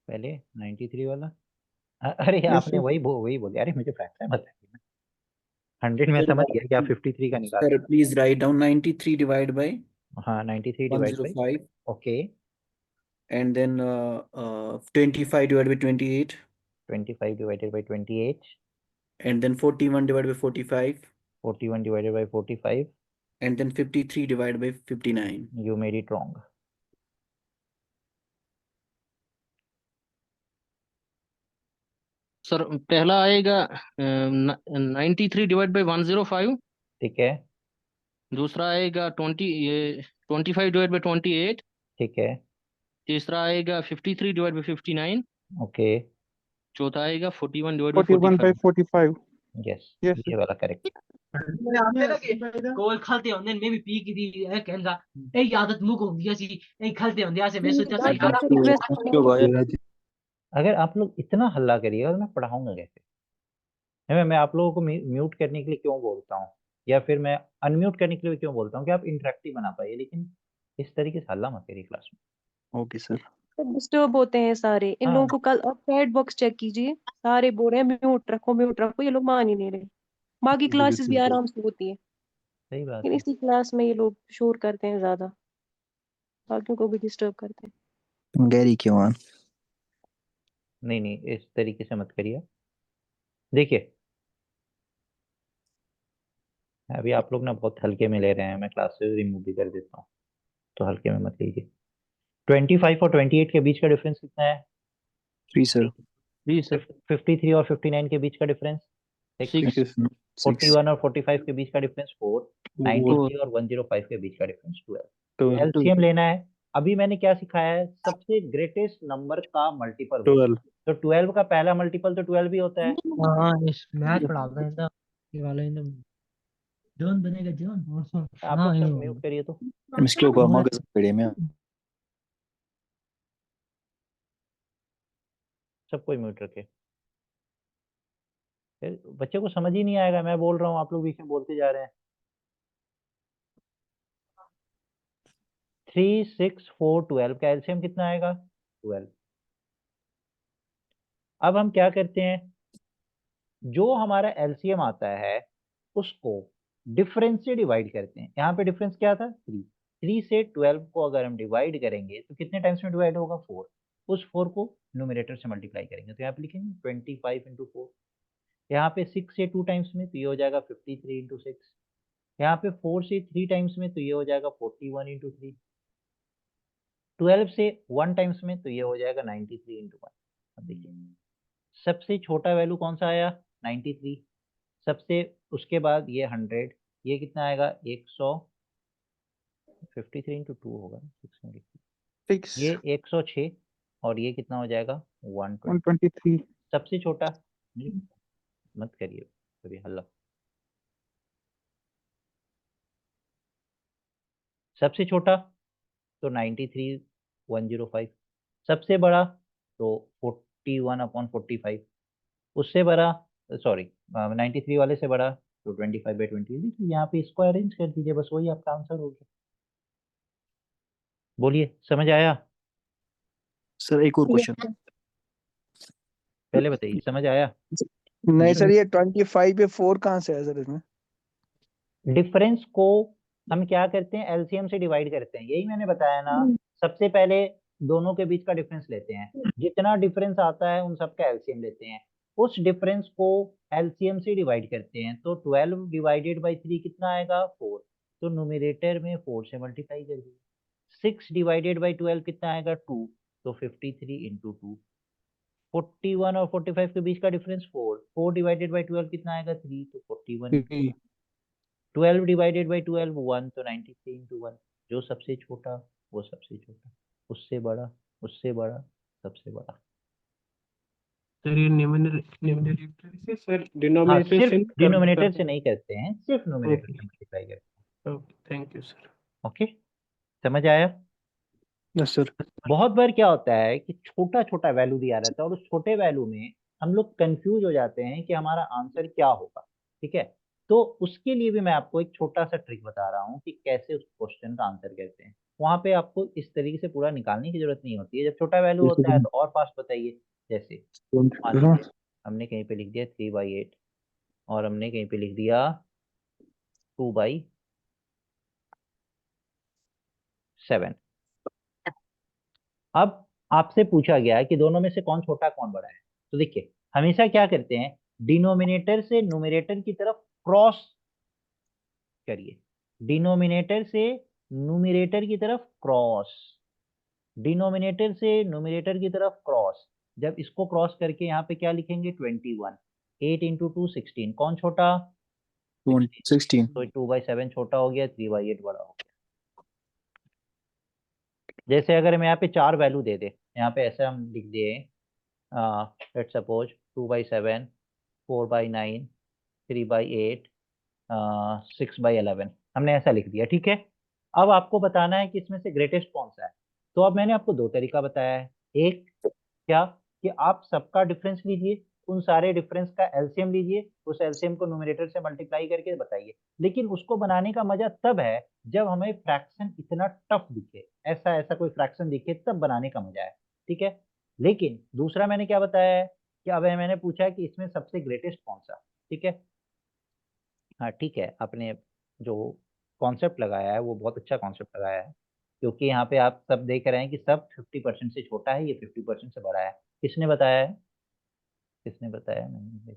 पहले 93 वाला, अरे यस आपने सर। वही बोले, अरे मुझे फ्रैक्शन बताइए ना। 100 में Sir, समझ गया क्या 53 का निकाल sir, please write down 93 divided by हाँ 93 divide by 105 okay and then 25 divided by 28 25 divided by 28 and then 41 divided by 45 41 divided by 45 and then 53 divided by 59. you made it wrong. Sir पहला आएगा 93 divide by 105, ठीक है दूसरा आएगा 25 divide by 28, ठीक है तीसरा आएगा 53 डिवाइड बाई 59, ओके चौथा आएगा 41 divide by 41 by 45। 45. Yes Yes, ये वाला करेक्ट ਕੋਲ ਖਲਤੇ ਹੁੰਦੇ ਨੇ ਮੈਂ ਵੀ ਪੀ ਕੀਤੀ ਇਹ ਕਹਿੰਦਾ ਇਹ ਆਦਤ ਮੁੱਕ ਹੁੰਦੀ ਸੀ ਇਹ ਖਲਤੇ ਹੁੰਦੇ से मैं सोचा सही करा क्यों भाई अगर आप लोग इतना हल्ला करिएगा तो मैं पढ़ाऊंगा कैसे? मैं आप लोगों को म्यूट करने के लिए क्यों बोलता हूँ या फिर मैं अनम्यूट करने के लिए क्यों बोलता हूँ कि आप इंटरेक्टिव बना पाइए, लेकिन इस तरीके से हल्ला मत करिए क्लास में। ओके सर डिस्टर्ब होते हैं सारे इन हाँ। लोगों को। कल आप चैट बॉक्स चेक कीजिए, सारे बोल रहे हैं म्यूट रखो, ये लोग मान ही नहीं रहे। बाकी क्लासेस भी आराम से होती है, सही बात लेकिन है। इसी क्लास में ये लोग शोर करते हैं ज्यादा, बाकियों को भी डिस्टर्ब करते हैं। गैरी क्यों आन नहीं नहीं इस तरीके से मत करिए। देखिए अभी आप लोग ना बहुत हल्के में ले रहे हैं, मैं क्लास से रिमूव भी कर देता हूँ, तो हल्के में मत लीजिए। 25 और 28 के बीच का डिफरेंस कितना है? 3 सर 53 और 59 के बीच का डिफरेंस 6, 41 और 45 के बीच का डिफरेंस 4, 93 और 105 के बीच का डिफरेंस 12। एलसीएम लेना है। अभी मैंने क्या सिखाया है? सबसे ग्रेटेस्ट नंबर का मल्टीपल 12 तो 12 का पहला मल्टीपल तो 12 भी होता है। हाँ इस मैथ पढ़ाते हैं ना ये वाला एकदम जॉन बनेगा जॉन। आप लोग सब म्यूट करिए तो इसके ऊपर मगज पड़े में सब कोई म्यूट रखे। फिर बच्चे को समझ ही नहीं आएगा, मैं बोल रहा हूँ आप लोग बीच में बोलते जा रहे हैं। 3, 6, 4, 12 का एलसीएम कितना आएगा? 12। अब हम क्या करते हैं, जो हमारा एलसीएम आता है उसको डिफरेंस से डिवाइड करते हैं। यहाँ पे डिफरेंस क्या था? 3 से 12 को अगर हम डिवाइड करेंगे तो कितने टाइम्स में डिवाइड होगा? 4। उस 4 को न्यूमरेटर से मल्टीप्लाई करेंगे तो यहाँ पे लिखेंगे 25 इंटू 4। यहाँ पे 6 से 2 टाइम्स में तो ये हो जाएगा 53 इंटू 6। यहाँ पे 4 से 3 टाइम्स में तो ये हो जाएगा 41 इंटू 3। 12 से 1 टाइम्स में तो ये हो जाएगा 93 इंटू 1। अब देखिए सबसे छोटा वैल्यू कौन सा आया? 93। सबसे उसके बाद ये 100, ये कितना आएगा? 100। 53 इंटू 2 होगा 6, ये 106 और ये कितना हो जाएगा? 123. सबसे छोटा मत करिए कभी हल्ला। सबसे छोटा तो 93 105, सबसे बड़ा तो 41/45, उससे बड़ा सॉरी 93 वाले से बड़ा तो 25/20। यहाँ पे इसको अरेंज कर दीजिए, बस वही आपका आंसर हो गया। बोलिए समझ आया? सर एक और क्वेश्चन पहले बताइए समझ आया? नहीं सर, ये 25 पे 4 कहाँ से है सर इसमें? डिफरेंस को हम क्या करते हैं? एलसीएम से डिवाइड करते हैं, यही मैंने बताया ना। सबसे पहले दोनों के बीच का डिफरेंस लेते हैं, जितना डिफरेंस आता है उन सबका एलसीएम लेते हैं, उस डिफरेंस को एलसीएम से डिवाइड करते हैं। तो 12 डिवाइडेड बाई 3 कितना आएगा? 4। तो न्यूमरेटर में 4 से मल्टीप्लाई कर दीजिए। 6 डिवाइडेड बाई 12 कितना आएगा? 2। तो 53 इंटू 2। 41 और 45 के बीच का डिफरेंस 4। 4 डिवाइडेड बाई 12 कितना आएगा? 3। तो 41। 12 डिवाइडेड बाई 12 1। तो 93 इंटू 1। जो सबसे छोटा वो सबसे छोटा, उससे बड़ा उससे बड़ा, सबसे बड़ा। सर ये न्यूमरेटर से सर हाँ, डिनोमिनेटर सिर्फ डिनोमिनेटर से नहीं करते हैं, सिर्फ न्यूमरेटर से मल्टीप्लाई करते हैं। Thank you sir. ओके समझ आया? यस सर बहुत बार क्या होता है कि छोटा छोटा वैल्यू दिया रहता है और उस छोटे वैल्यू में हम लोग कंफ्यूज हो जाते हैं कि हमारा आंसर क्या होगा। ठीक है, तो उसके लिए भी मैं आपको एक छोटा सा ट्रिक बता रहा हूँ कि कैसे उस क्वेश्चन का आंसर कहते हैं। वहां पे आपको इस तरीके से पूरा निकालने की जरूरत नहीं होती है। जब छोटा वैल्यू होता है तो और फास्ट बताइए। जैसे मान लीजिए हमने कहीं पे लिख दिया 3/8, और हमने कहीं पे लिख दिया 2/7। अब आपसे पूछा गया है कि दोनों में से कौन छोटा कौन बड़ा है। तो देखिए हमेशा क्या करते हैं, डिनोमिनेटर से न्यूमरेटर की तरफ क्रॉस करिए, डिनोमिनेटर से न्यूमरेटर की तरफ क्रॉस, डिनोमिनेटर से न्यूमरेटर की तरफ क्रॉस। जब इसको क्रॉस करके यहाँ पे क्या लिखेंगे 21, 8 इंटू 2 16, कौन छोटा 16। तो 2/7 छोटा हो गया, 3/8 बड़ा हो गया। जैसे अगर हम यहाँ पे 4 वैल्यू दे दे, यहाँ पे ऐसे हम लिख दिए लेट्स सपोज 2/7, 4/9, 3/8, 6/11, हमने ऐसा लिख दिया, ठीक है। अब आपको बताना है कि इसमें से ग्रेटेस्ट कौन सा है। तो अब मैंने आपको दो तरीका बताया है, एक क्या कि आप सबका डिफरेंस लीजिए, उन सारे डिफरेंस का एलसीएम लीजिए, उस एलसीएम को न्यूमरेटर से मल्टीप्लाई करके बताइए। लेकिन उसको बनाने का मजा तब है जब हमें फ्रैक्शन इतना टफ दिखे, ऐसा ऐसा कोई फ्रैक्शन दिखे, तब बनाने का मजा है, ठीक है। लेकिन दूसरा मैंने क्या बताया है कि अब मैंने पूछा है कि इसमें सबसे ग्रेटेस्ट कौन सा, ठीक है। हाँ ठीक है, आपने जो कॉन्सेप्ट लगाया है वो बहुत अच्छा कॉन्सेप्ट लगाया है, क्योंकि यहाँ पे आप सब देख रहे हैं कि सब 50% से छोटा है, ये 50% से बड़ा है। किसने बताया है, किसने बताया, नहीं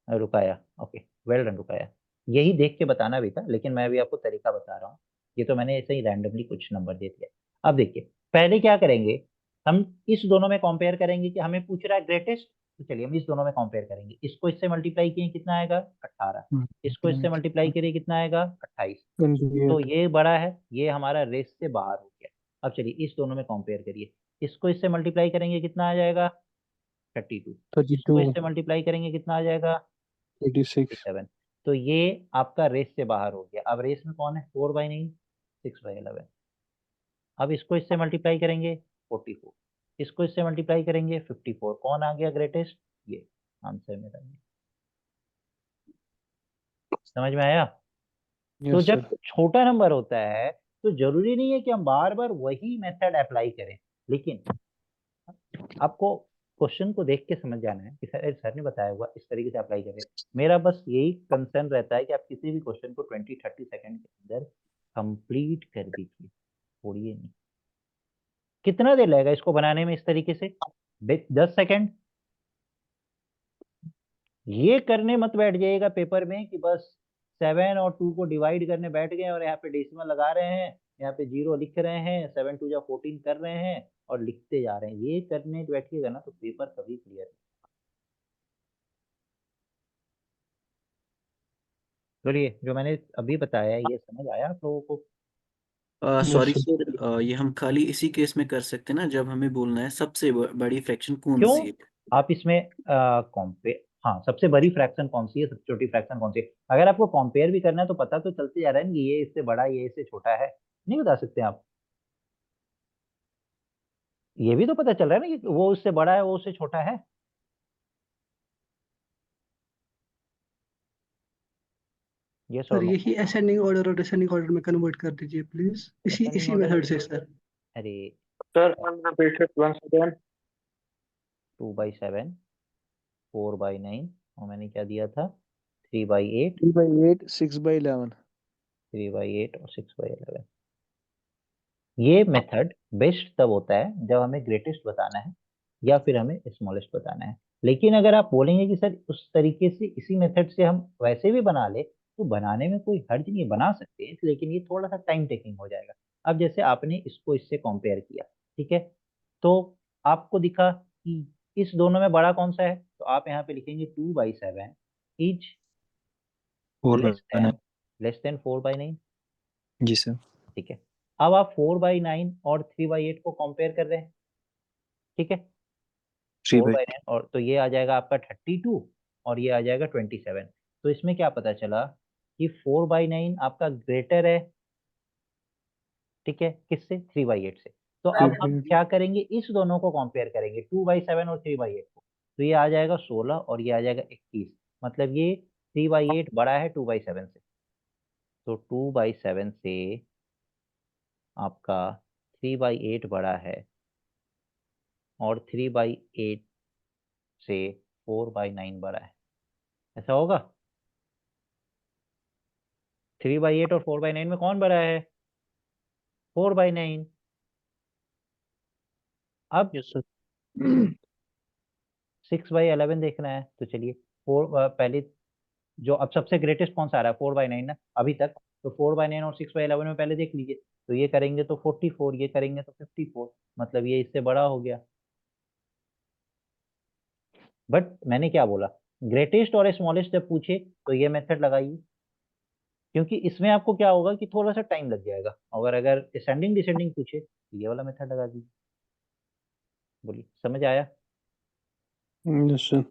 रुकाया, ओके वेल डन रुकाया। यही देख के बताना भी था, लेकिन मैं भी आपको तरीका बता रहा हूँ, ये तो मैंने ऐसे ही रैंडमली कुछ नंबर दे दिया। अब देखिए पहले क्या करेंगे, हम इस दोनों में कंपेयर करेंगे कि हमें पूछ रहा है ग्रेटेस्ट, तो चलिए हम इस दोनों में कंपेयर करेंगे। इसको इससे मल्टीप्लाई किए कितना आएगा 18, इसको इससे मल्टीप्लाई करिए कितना आएगा 28। तो 28। ये बड़ा है, ये हमारा रेस से बाहर हो गया। अब चलिए इस दोनों में कंपेयर करिए, इसको इससे मल्टीप्लाई करेंगे कितना आ जाएगा 32, इसको 32। इससे मल्टीप्लाई करेंगे कितना आ जाएगा 86। 7। तो ये आपका रेस से बाहर हो गया। अब रेस में कौन है 4/9, 6/11। अब इसको इससे मल्टीप्लाई करेंगे 44, इसको इससे मल्टीप्लाई करेंगे 54, कौन आ गया ग्रेटेस्ट, ये आंसर मेरा ये। समझ में आया। तो यस जब सर। छोटा नंबर होता है तो जरूरी नहीं है कि हम बार बार वही मेथड अप्लाई करें, लेकिन आपको क्वेश्चन को देख के समझ जाना है कि सर ने बताया हुआ इस तरीके से अप्लाई करें। मेरा बस यही कंसर्न रहता है कि आप किसी भी क्वेश्चन को 20-30 सेकंड के अंदर कंप्लीट कर दीजिए, छोड़िए नहीं। कितना देर लगेगा इसको बनाने में इस तरीके से, 10 सेकंड। ये करने मत बैठ जाइएगा पेपर में कि बस 7 और 2 को डिवाइड करने बैठ गए और यहाँ पे डेसिमल लगा रहे हैं, यहाँ पे 0 लिख रहे हैं, 7 2 जा 14 कर रहे हैं और लिखते जा रहे हैं। ये करने बैठिएगा ना तो पेपर कभी क्लियर नहीं। चलिए जो मैंने अभी बताया है ये समझ आया आप लोगों को। Yes sorry sir. सर, ये हम खाली इसी केस में कर सकते हैं ना जब हमें बोलना है सबसे बड़ी फ्रैक्शन कौन क्यों सी है। आप इसमें कॉम्पेयर, हाँ सबसे बड़ी फ्रैक्शन कौन सी है, सबसे छोटी फ्रैक्शन कौन सी है। अगर आपको कंपेयर भी करना है तो पता तो चलते जा रहा है कि ये इससे बड़ा ये इससे छोटा है, नहीं बता सकते आप। ये भी तो पता चल रहा है ना कि वो उससे बड़ा है वो उससे छोटा है। ये सर और नो, यही असेंडिंग ऑर्डर और डिसेंडिंग ऑर्डर में कन्वर्ट कर दीजिए प्लीज, इसी असेंडिंग इसी ऑर्डर। मेथड से सर। अरे sir repeat it once again. 2/7, 4/9 और मैंने क्या दिया था 3/8, 3/8, 6/11। 3/8 और 6/11। ये मेथड बेस्ट तब होता है जब हमें ग्रेटेस्ट बताना है या फिर हमें स्मॉलेस्ट बताना है। लेकिन अगर आप बोलेंगे कि सर उस तरीके से इसी मेथड से हम वैसे भी बना ले, तो बनाने में कोई हर्ज नहीं, बना सकते हैं, लेकिन ये थोड़ा सा टाइम टेकिंग हो जाएगा। अब जैसे आपने इसको इससे कंपेयर किया, ठीक है, तो आपको दिखा कि इस दोनों में बड़ा कौन सा है, तो आप यहाँ पे लिखेंगे 2/7 इज 4/9। लेस देन 4/9, जी सर। ठीक है। अब आप 4/9 और 3/8 को कंपेयर कर रहे हैं, ठीक है। 3/8। 4/9 और तो ये आ जाएगा आपका 32 और ये आ जाएगा 27। तो इसमें क्या पता चला कि 4/9 आपका ग्रेटर है, ठीक है, किससे 3/8 से। तो अब हम 3/8। क्या करेंगे, इस दोनों को कंपेयर करेंगे 2/7 और 3/8 को। तो ये आ जाएगा 16 और ये आ जाएगा 21, मतलब ये 3/8 बड़ा है 2/7 से। तो 2/7 से आपका 3/8 बड़ा है और 3/8 से 4/9 बड़ा है। ऐसा होगा? 3/8 और 4/9 में कौन बड़ा है? 4/9। अब यस सर। 6/11 देखना है तो चलिए पहले जो अब सबसे ग्रेटेस्ट कौन सा आ रहा है? 4/9 ना अभी तक। तो 4/9 और 6/11 में पहले देख लीजिए। तो ये करेंगे तो 44, ये करेंगे तो 54, मतलब ये इससे बड़ा हो गया। बट मैंने क्या बोला, ग्रेटेस्ट और स्मॉलेस्ट जब पूछे तो ये मेथड लगाइए, क्योंकि इसमें आपको क्या होगा कि थोड़ा सा टाइम लग जाएगा। और अगर असेंडिंग डिसेंडिंग पूछे तो ये वाला मेथड लगा दीजिए। बोलिए, समझ आया? Yes sir.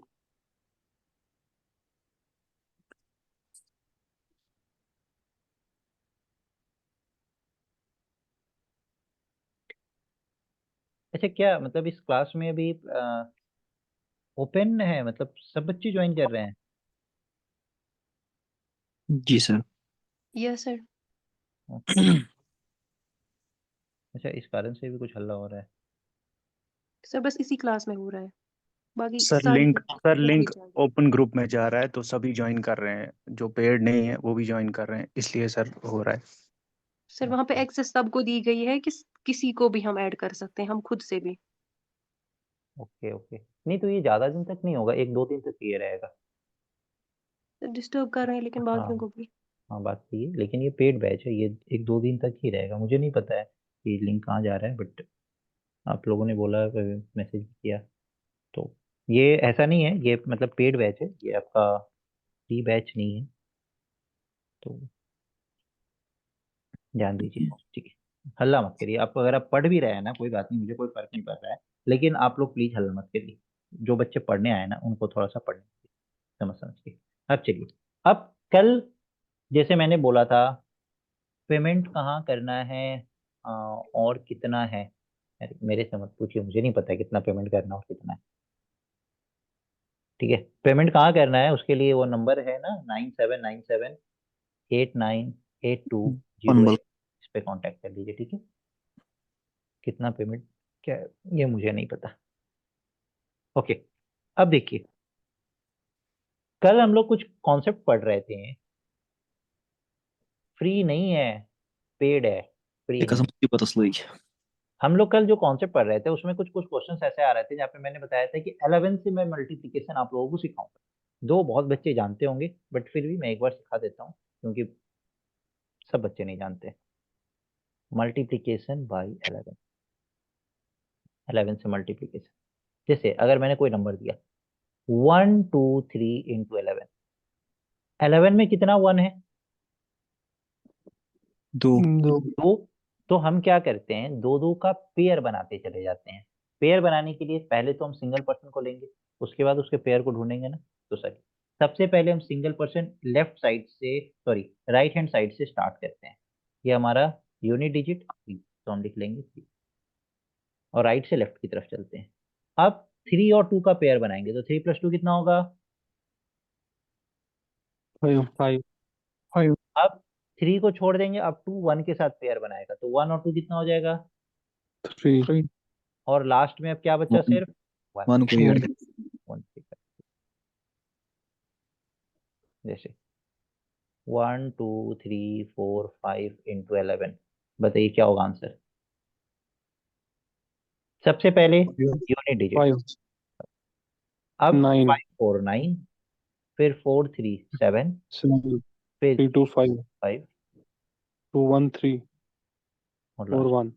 अच्छा, क्या मतलब इस क्लास में अभी ओपन है, मतलब सब बच्चे ज्वाइन कर रहे हैं? जी सर। Yes sir. अच्छा, इस कारण से भी कुछ हल्ला हो रहा है। सर बस इसी क्लास में हो रहा है, बाकी सर सारी लिंक ग्रुप में जा रही है। ओपन ग्रुप में जा रहा है तो सभी ज्वाइन कर रहे हैं, जो पेड नहीं है वो भी ज्वाइन कर रहे हैं, इसलिए सर हो रहा है। सर वहाँ पे एक्सेस सबको दी गई है कि किसी को भी हम ऐड कर सकते हैं, हम खुद से भी। ओके ओके, नहीं तो ये ज्यादा दिन तक नहीं होगा, 1-2 दिन तक ये रहेगा। डिस्टर्ब कर रहे हैं लेकिन हाँ बाकियों को भी। हाँ, बात सही है, लेकिन ये पेड बैच है, ये 1-2 दिन तक ही रहेगा। मुझे नहीं पता है कि लिंक कहाँ जा रहा है, बट आप लोगों ने बोला, मैसेज किया, तो ये ऐसा नहीं है, ये मतलब पेड बैच है, ये आपका फ्री बैच नहीं है, तो ध्यान दीजिए, ठीक है? हल्ला मत करिए। आप अगर आप पढ़ भी रहे हैं ना, कोई बात नहीं, मुझे कोई फर्क नहीं पड़ रहा है, लेकिन आप लोग प्लीज हल्ला मत करिए। जो बच्चे पढ़ने आए ना, उनको थोड़ा सा पढ़ने दीजिए, समझ समझ के। अब चलिए, अब कल जैसे मैंने बोला था, पेमेंट कहाँ करना है और कितना है। अरे मेरे से मत पूछिए, मुझे नहीं पता कितना पेमेंट करना और कितना है, ठीक है? पेमेंट कहाँ करना है उसके लिए वो नंबर है ना, 9797898208। अनबल। इस पे कांटेक्ट कर लीजिए, ठीक है? कितना पेमेंट क्या है, ये मुझे नहीं पता। ओके, अब देखिए, कल हम लोग कुछ कॉन्सेप्ट पढ़ रहे थे, फ्री नहीं है, पेड है, फ्री एक नहीं। मुसीबत असली। हम लोग कल जो कॉन्सेप्ट पढ़ रहे थे उसमें कुछ कुछ क्वेश्चंस ऐसे आ रहे थे जहाँ पे मैंने बताया था कि 11 से मैं मल्टीप्लिकेशन आप लोगों को सिखाऊंगा। दो बहुत बच्चे जानते होंगे, बट फिर भी मैं एक बार सिखा देता हूँ, क्योंकि सब बच्चे नहीं जानते। मल्टीप्लिकेशन बाई 11, 11 से मल्टीप्लिकेशन। जैसे अगर मैंने कोई नंबर दिया 1 2 3 × 11, 11 में कितना 1 है? दो। दो। तो हम क्या करते हैं, दो दो का पेयर बनाते चले जाते हैं। पेयर बनाने के लिए पहले तो हम सिंगल पर्सन को लेंगे, उसके बाद उसके पेयर को ढूंढेंगे ना। तो सही, सबसे पहले हम सिंगल पर्सन लेफ्ट साइड से, सॉरी राइट हैंड साइड से स्टार्ट करते हैं। ये हमारा यूनिट डिजिट 3, तो हम लिख लेंगे 3, और राइट से लेफ्ट की तरफ चलते हैं। अब 3 और 2 का पेयर बनाएंगे, तो 3 + 2 कितना होगा? 5। अब 3 को छोड़ देंगे, अब 2 1 के साथ पेयर बनाएगा, तो 1 और 2 कितना हो जाएगा? 3। और लास्ट में अब क्या बचा? सिर्फ 1। 1 को ऐड कर। 1 जैसे 1 2 3 4 5 × 11, बताइए क्या होगा आंसर? सबसे पहले यूनिट डिजिट, 5 अब 9 5 4 9, फिर 4 3 7, 7 फिर 3 2 5 5, 2 1 3 और 4 लास्ट 1।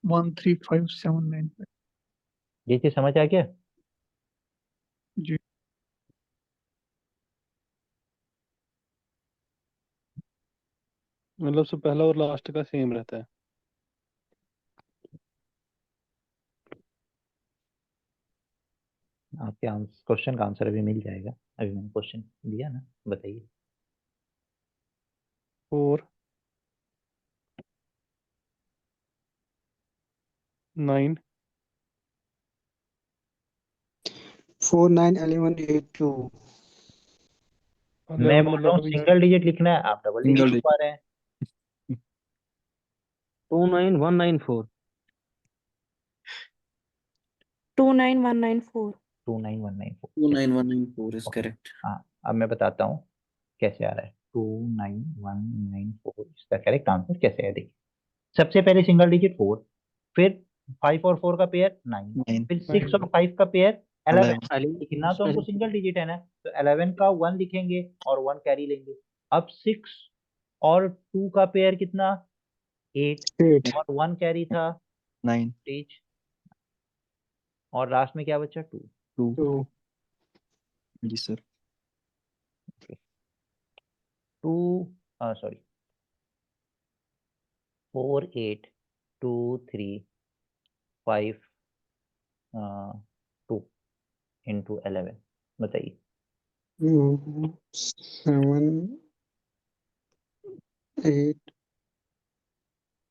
1 3 5 7 9। ये चीज समझ आ गया? जी। मतलब से पहला और लास्ट का सेम रहता है। आपके क्वेश्चन का आंसर अभी मिल जाएगा, अभी मैंने क्वेश्चन दिया ना, बताइए। 4 9 4 9 11 8 2। मैं 11 बोल रहा मतलब हूँ अभी सिंगल डिजिट लिखना है, आप डबल डिजिट सिंगल लिखवा रहे हैं। 29194। 29194। 29194 29194 is ओके। correct. हाँ, अब मैं बताता हूँ कैसे आ रहा है। 29194 इसका करेक्ट आंसर कैसे है, देखिए। सबसे पहले सिंगल डिजिट 4, फिर 5 और 4 का पेयर 9, 9. फिर 6 और 5 का पेयर 11। 11. लिखना तो हमको सिंगल डिजिट है ना, तो 11 का 1 लिखेंगे और 1 कैरी लेंगे। अब 6 और 2 का पेयर कितना, 8 8 और 1 कैरी था 9. टीच, और लास्ट में क्या बचा 2। 2. 2 जी सर. 2 सॉरी 4 8 2 3 5 2 इंटू 11 बताइए। 7 8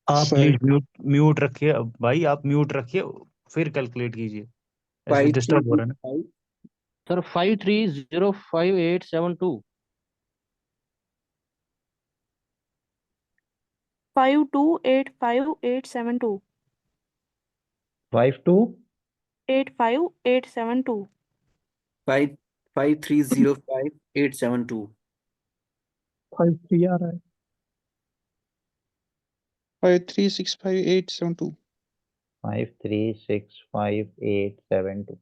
आप 5 प्लीज म्यूट म्यूट रखिए अब भाई, आप म्यूट रखिए, फिर कैलकुलेट कीजिए, ऐसे 5 3 डिस्टर्ब हो रहा है ना। 5. सर 5305 872 5285 872 5 2 85872 5 5305 872. 5 3 आ रहा है 5365872 5365872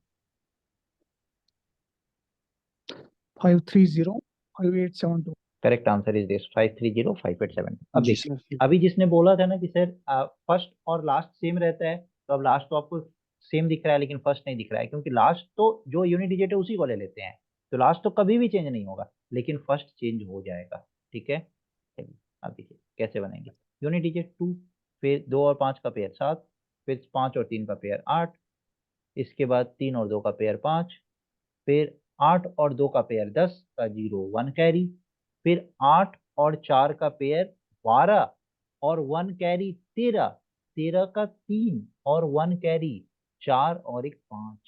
5305872 करेक्ट आंसर इज दिस 5305872। अब जी देखिए, सर। अभी जिसने बोला था ना कि सर फर्स्ट और लास्ट सेम रहता है, तो अब लास्ट तो आपको सेम दिख रहा है लेकिन फर्स्ट नहीं दिख रहा है, क्योंकि लास्ट तो जो यूनिट डिजिट है उसी को ले लेते हैं, तो लास्ट तो कभी भी चेंज नहीं होगा, लेकिन फर्स्ट चेंज हो जाएगा। ठीक है, चलिए अब देखिए कैसे बनेंगे। यूनिट डिजिट 2, फिर 2 और 5 का पेयर 7, फिर 5 और 3 का पेयर 8, इसके बाद 3 और 2 का पेयर 5, फिर 8 और 2 का पेयर 10 का 0 1 कैरी, फिर 8 और 4 का पेयर 12 और 1 कैरी 13, 13 का 3 और 1 कैरी 4 और एक 5।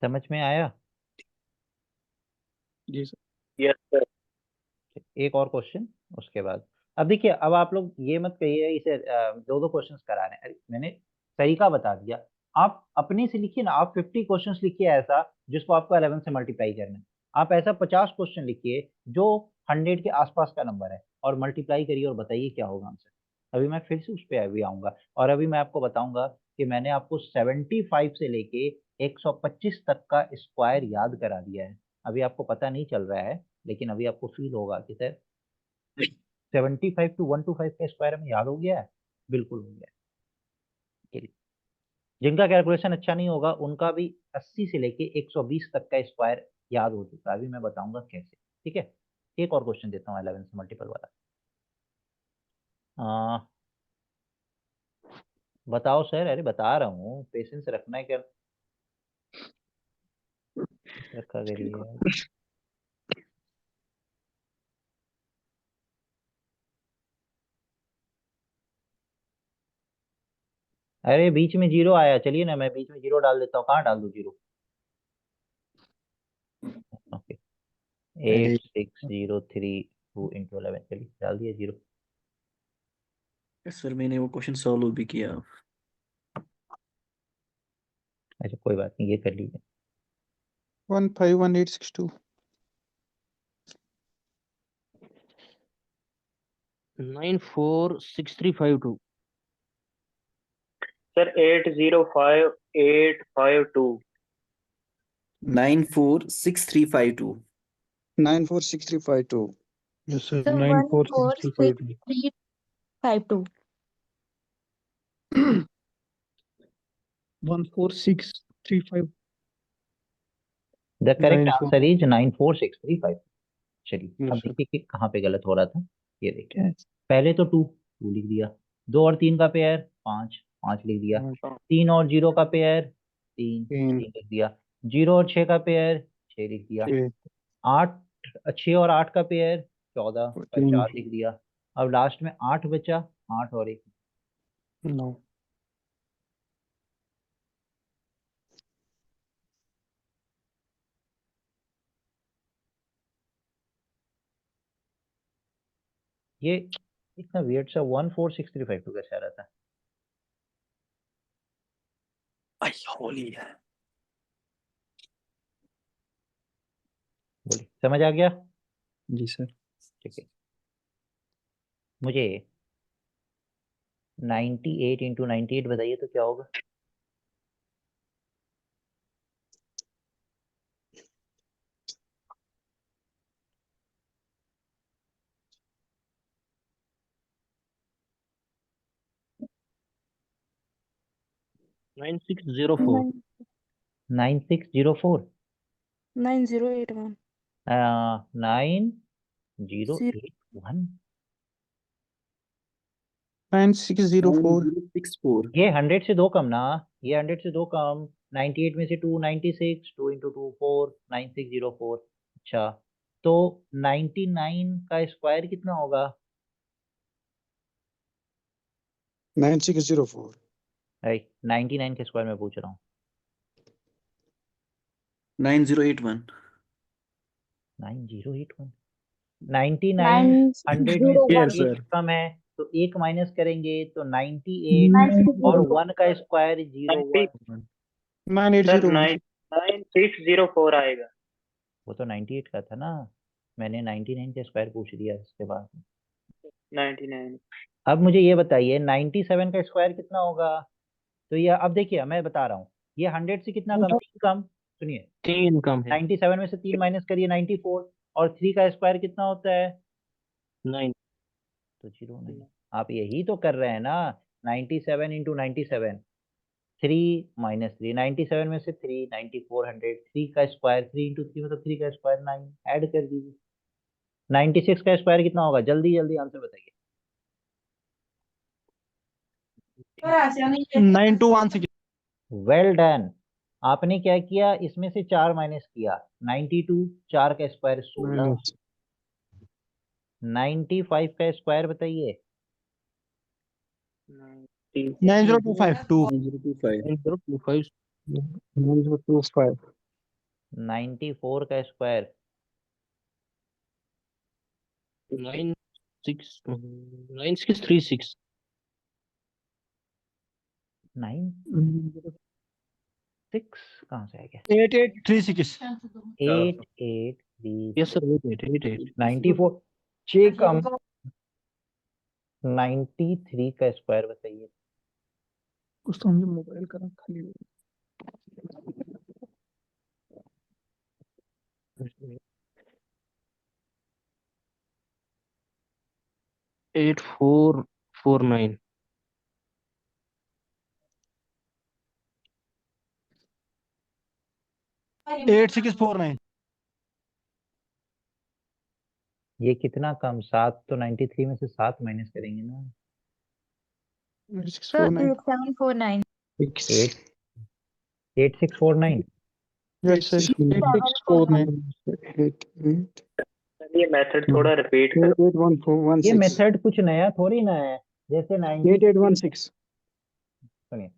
समझ में आया? जी सर। Yes sir. एक और क्वेश्चन उसके बाद। अब देखिए, अब आप लोग ये मत कहिए इसे दो दो क्वेश्चंस करा रहे हैं। अरे मैंने तरीका बता दिया, आप अपने से लिखिए ना। आप 50 क्वेश्चंस लिखिए ऐसा जिसको आपको 11 से मल्टीप्लाई करना है। आप ऐसा 50 क्वेश्चन लिखिए जो 100 के आसपास का नंबर है, और मल्टीप्लाई करिए और बताइए क्या होगा आंसर। अभी मैं फिर से उस पर अभी आऊंगा, और अभी मैं आपको बताऊंगा कि मैंने आपको 75 से लेके 125 तक का स्क्वायर याद करा दिया है। अभी आपको पता नहीं चल रहा है, लेकिन अभी आपको फील होगा कि सर 75 टू 125 का स्क्वायर हमें याद हो गया है। बिल्कुल हो गया है। चलिए, जिनका कैलकुलेशन अच्छा नहीं होगा उनका भी 80 से लेके 120 तक का स्क्वायर याद हो चुका है। अभी मैं बताऊंगा कैसे। ठीक है, एक और क्वेश्चन देता हूँ 11 से मल्टीपल वाला। बताओ सर, अरे बता रहा हूँ, पेशेंस रखना है क्या, रखा करिए। अरे बीच में जीरो आया, चलिए ना मैं बीच में जीरो डाल देता हूँ। कहाँ डाल दूँ जीरो? ओके, 8603 इंटू 11, चलिए डाल दिया जीरो। सर मैंने वो क्वेश्चन सॉल्व भी किया. अच्छा कोई बात नहीं, ये कर लीजिए। 151862 946352 sir 805852 946352. 946352 yes sir sir 946352 14652 14635 the correct 94 answer is 94635। चलिए अब यस सर। देखिए कि कहाँ पे गलत हो रहा था। ये देखिए, पहले तो टू टू लिख दिया, 2 और 3 का पेयर 5 5 लिख दिया, 3 और 0 का पेयर 3 3 3 लिख दिया, 0 और 6 का पेयर 6 लिख दिया, 6 8 6 और 8 का पेयर 14 का 3 4 लिख दिया। अब लास्ट में 8 बचा, 8 और 1। 9 ये इतना weird सा 14635 कैसे आ रहा था? आई होली है। बोलिए, समझ आ गया? जी सर। ठीक है, मुझे 98 इंटू 98 बताइए तो क्या होगा? नाइन सिक्स जीरो फोर 9604 9081 9081 9604 964 ये 100 से दो कम ना, ये 100 से दो कम, 98 में से 296, 2 इंटू 2 4, 9604। अच्छा, तो 99 का स्क्वायर कितना होगा? 9604 राइट, 99 के स्क्वायर में पूछ रहा हूँ। 9081 9081 99 100 में से Here, एक sir. कम है तो एक माइनस करेंगे तो 98 और 1 का स्क्वायर 01। सर 9801 9604 आएगा। वो तो 98 का था ना, मैंने 99 का स्क्वायर पूछ दिया इसके बाद। 99 अब मुझे ये बताइए 97 का स्क्वायर कितना होगा? तो ये अब देखिए मैं बता रहा हूँ, ये 100 से कितना कम? 3 कम। सुनिए, 3 कम है 97 में से 3 माइनस करिए 94, और 3 का स्क्वायर कितना होता है? 9। तो 0 नहीं, आप यही तो कर रहे हैं ना। 97 इंटू 97, 3 माइनस 3, 97 में से 3, 94 100, 3 का स्क्वायर 3 इंटू 3 मतलब 3 का स्क्वायर 9, ऐड कर दीजिए। 96 का स्क्वायर कितना होगा? जल्दी जल्दी आंसर बताइए। 9216 वेल डन। आपने क्या किया, इसमें से 4 माइनस किया, 92, 4 का स्क्वायर 16, 95 का स्क्वायर बताइए। 90252 9025 9025 94 का स्क्वायर 9636 96 कहाँ से आ गया? 8836 8836 यस सर 88 94, 6 कम 93 का स्क्वायर बताइए। कुछ तो मुझे मोबाइल का खाली 8449 8649 ये कितना कम? 7 तो 93 में से 7 माइनस करेंगे ना। 8649 8749 8 8649 Yes, sir. 8649 88 ये मेथड थोड़ा रिपीट करो। 881416 ये मेथड कुछ नया थोड़ी ना है, जैसे 90। 8816 सुनिए,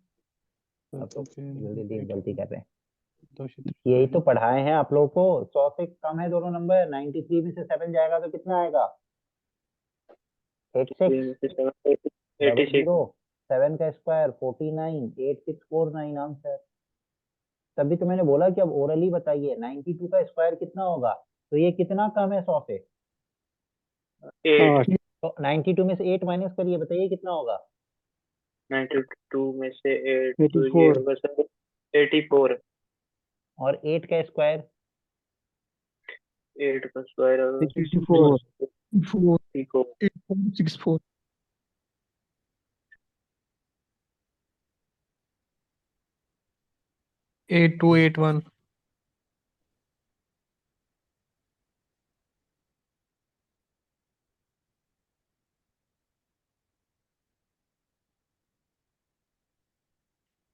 आप लोग जल्दी गलती कर रहे हैं। तो यही तो पढ़ाए हैं आप लोगों को। 100 से कम है दोनों नंबर, 93 में से 7 जाएगा तो कितना आएगा? 86 00, 7 का स्क्वायर 49, 8649 आंसर। तभी तो मैंने बोला कि अब ओरली बताइए 92 का स्क्वायर कितना होगा। तो ये कितना कम है 100 से? 8 तो 92 में से 8 माइनस करिए, बताइए कितना होगा? 92 में से 8 तो ये 84 होगा सर 84। और 8 का स्क्वायर 8 का स्क्वायर 64 8464 8281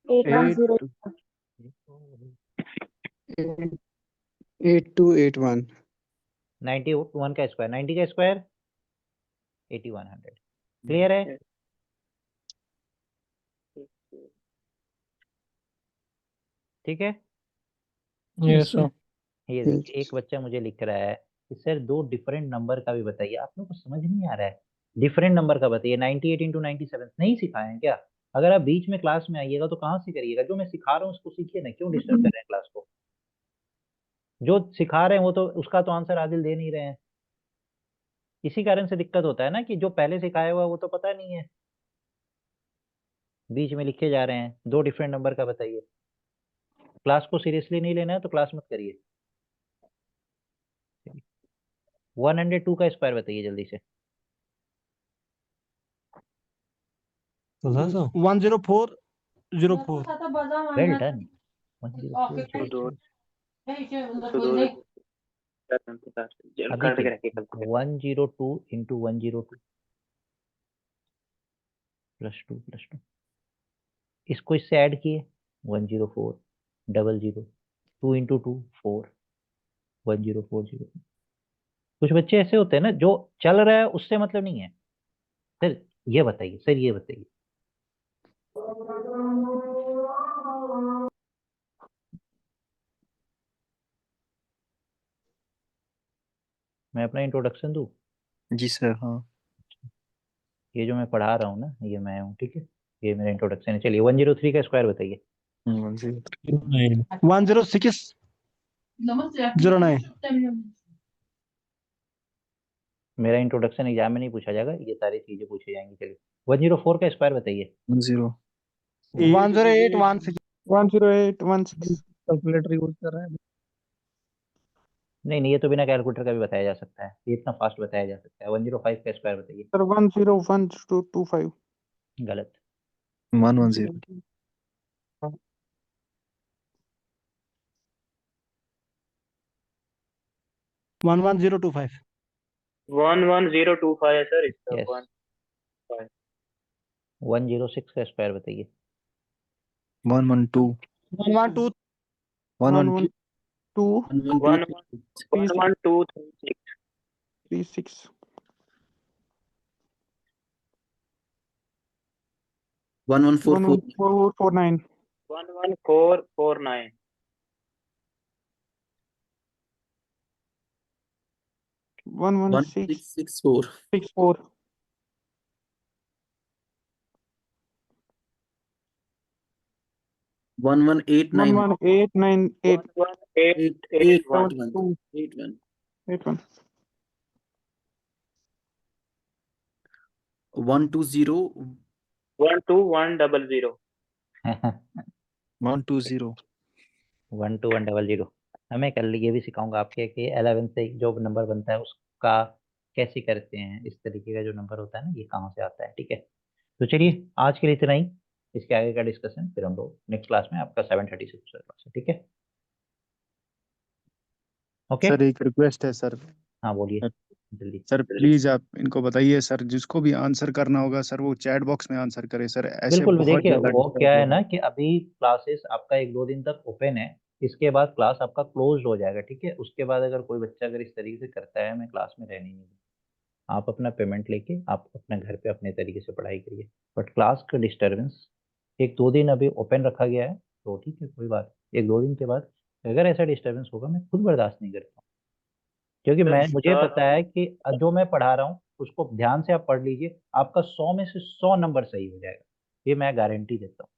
8281 91 का स्क्वायर, 90 का स्क्वायर 8100। क्लियर है? ठीक है। यस सर ये देखिए, एक बच्चा मुझे लिख रहा है कि सर 2 डिफरेंट नंबर का भी बताइए। आप लोग को समझ नहीं आ रहा है, डिफरेंट नंबर का बताइए। 98 इंटू 97 नहीं सिखाए हैं क्या? अगर आप बीच में क्लास में आइएगा तो कहाँ से करिएगा? जो मैं सिखा रहा हूँ उसको सीखिए ना, क्यों डिस्टर्ब कर रहे हैं क्लास को? जो सिखा रहे हैं वो तो उसका तो आंसर आदिल दे नहीं रहे हैं। इसी कारण से दिक्कत होता है ना कि जो पहले सिखाया हुआ है वो तो पता नहीं है, बीच में लिखे जा रहे हैं। दो डिफरेंट नंबर का बताइए। क्लास को सीरियसली नहीं लेना है तो क्लास मत करिए। 102 का स्क्वायर बताइए जल्दी से। 10404 वेल डन। 104 अब देखिए 102 इंटू 102 +2 इसको इससे ऐड किए 104 00 2 इंटू 2 4 1040। कुछ बच्चे ऐसे होते हैं ना जो चल रहा है उससे मतलब नहीं है। सर ये बताइए, सर ये बताइए। मैं अपना इंट्रोडक्शन दूं? जी सर। हाँ। ये जो मैं पढ़ा रहा हूँ ना ये मैं हूँ, ठीक है। ये मेरा इंट्रोडक्शन है। चलिए 103 का स्क्वायर बताइए। 10609। मेरा इंट्रोडक्शन एग्जाम में नहीं पूछा जाएगा, ये सारी चीजें पूछी जाएंगी। चलिए 104 का स्क्वायर बताइए। 10816 10816। कैलकुलेटर यूज कर रहा है। नहीं नहीं, ये तो बिना कैलकुलेटर का भी बताया जा सकता है, ये इतना फास्ट बताया जा सकता है। 105 का स्क्वायर बताइए। सर 101225। गलत। 110। 11025। 11025 है सर इसका। Yes. 1 106 का स्क्वायर बताइए। 112 112 112 36 11449 11449 1664 11664 1189 11898 81 81 81 120 12100 120 12100। हमें कल ये भी सिखाऊंगा आपके कि 11 से जो नंबर बनता है उसका कैसे करते हैं। इस तरीके का जो नंबर होता है ना ये कहाँ से आता है, ठीक है। तो चलिए आज के लिए इतना ही। इसके आगे का डिस्कशन फिर हम लोग नेक्स्ट क्लास में, आपका 7:30 से दूसरा क्लास है, ठीक है। ओके सर एक रिक्वेस्ट है सर। हाँ बोलिए जल्दी। सर प्लीज आप इनको बताइए सर, जिसको भी आंसर करना होगा सर वो चैट बॉक्स में आंसर करे सर, ऐसे बिल्कुल बहुत देखिए ज्यादा वो डिस्टर्ब क्या हो है रहा ना है। कि अभी क्लासेस आपका 1-2 दिन तक ओपन है, इसके बाद क्लास आपका क्लोज हो जाएगा, ठीक है। उसके बाद अगर कोई बच्चा अगर इस तरीके से करता है मैं क्लास में रहने नहीं दूंगा। आप अपना पेमेंट लेके आप अपने घर पे अपने तरीके से पढ़ाई करिए, बट क्लास का डिस्टर्बेंस 1-2 दिन अभी ओपन रखा गया है तो ठीक है कोई बात। 1-2 दिन के बाद अगर ऐसा डिस्टर्बेंस होगा मैं खुद बर्दाश्त नहीं करता हूँ, क्योंकि मैं मुझे सर पता है कि जो मैं पढ़ा रहा हूँ उसको ध्यान से आप पढ़ लीजिए, आपका 100 में से 100 नंबर सही हो जाएगा, ये मैं गारंटी देता हूँ।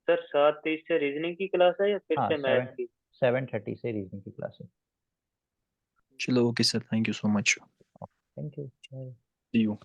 सर 7:30 से रीजनिंग की क्लास है या फिर हाँ से मैथ की? 7:30 से रीजनिंग की क्लास है। चलो okay sir, thank you so much. Thank you. See you.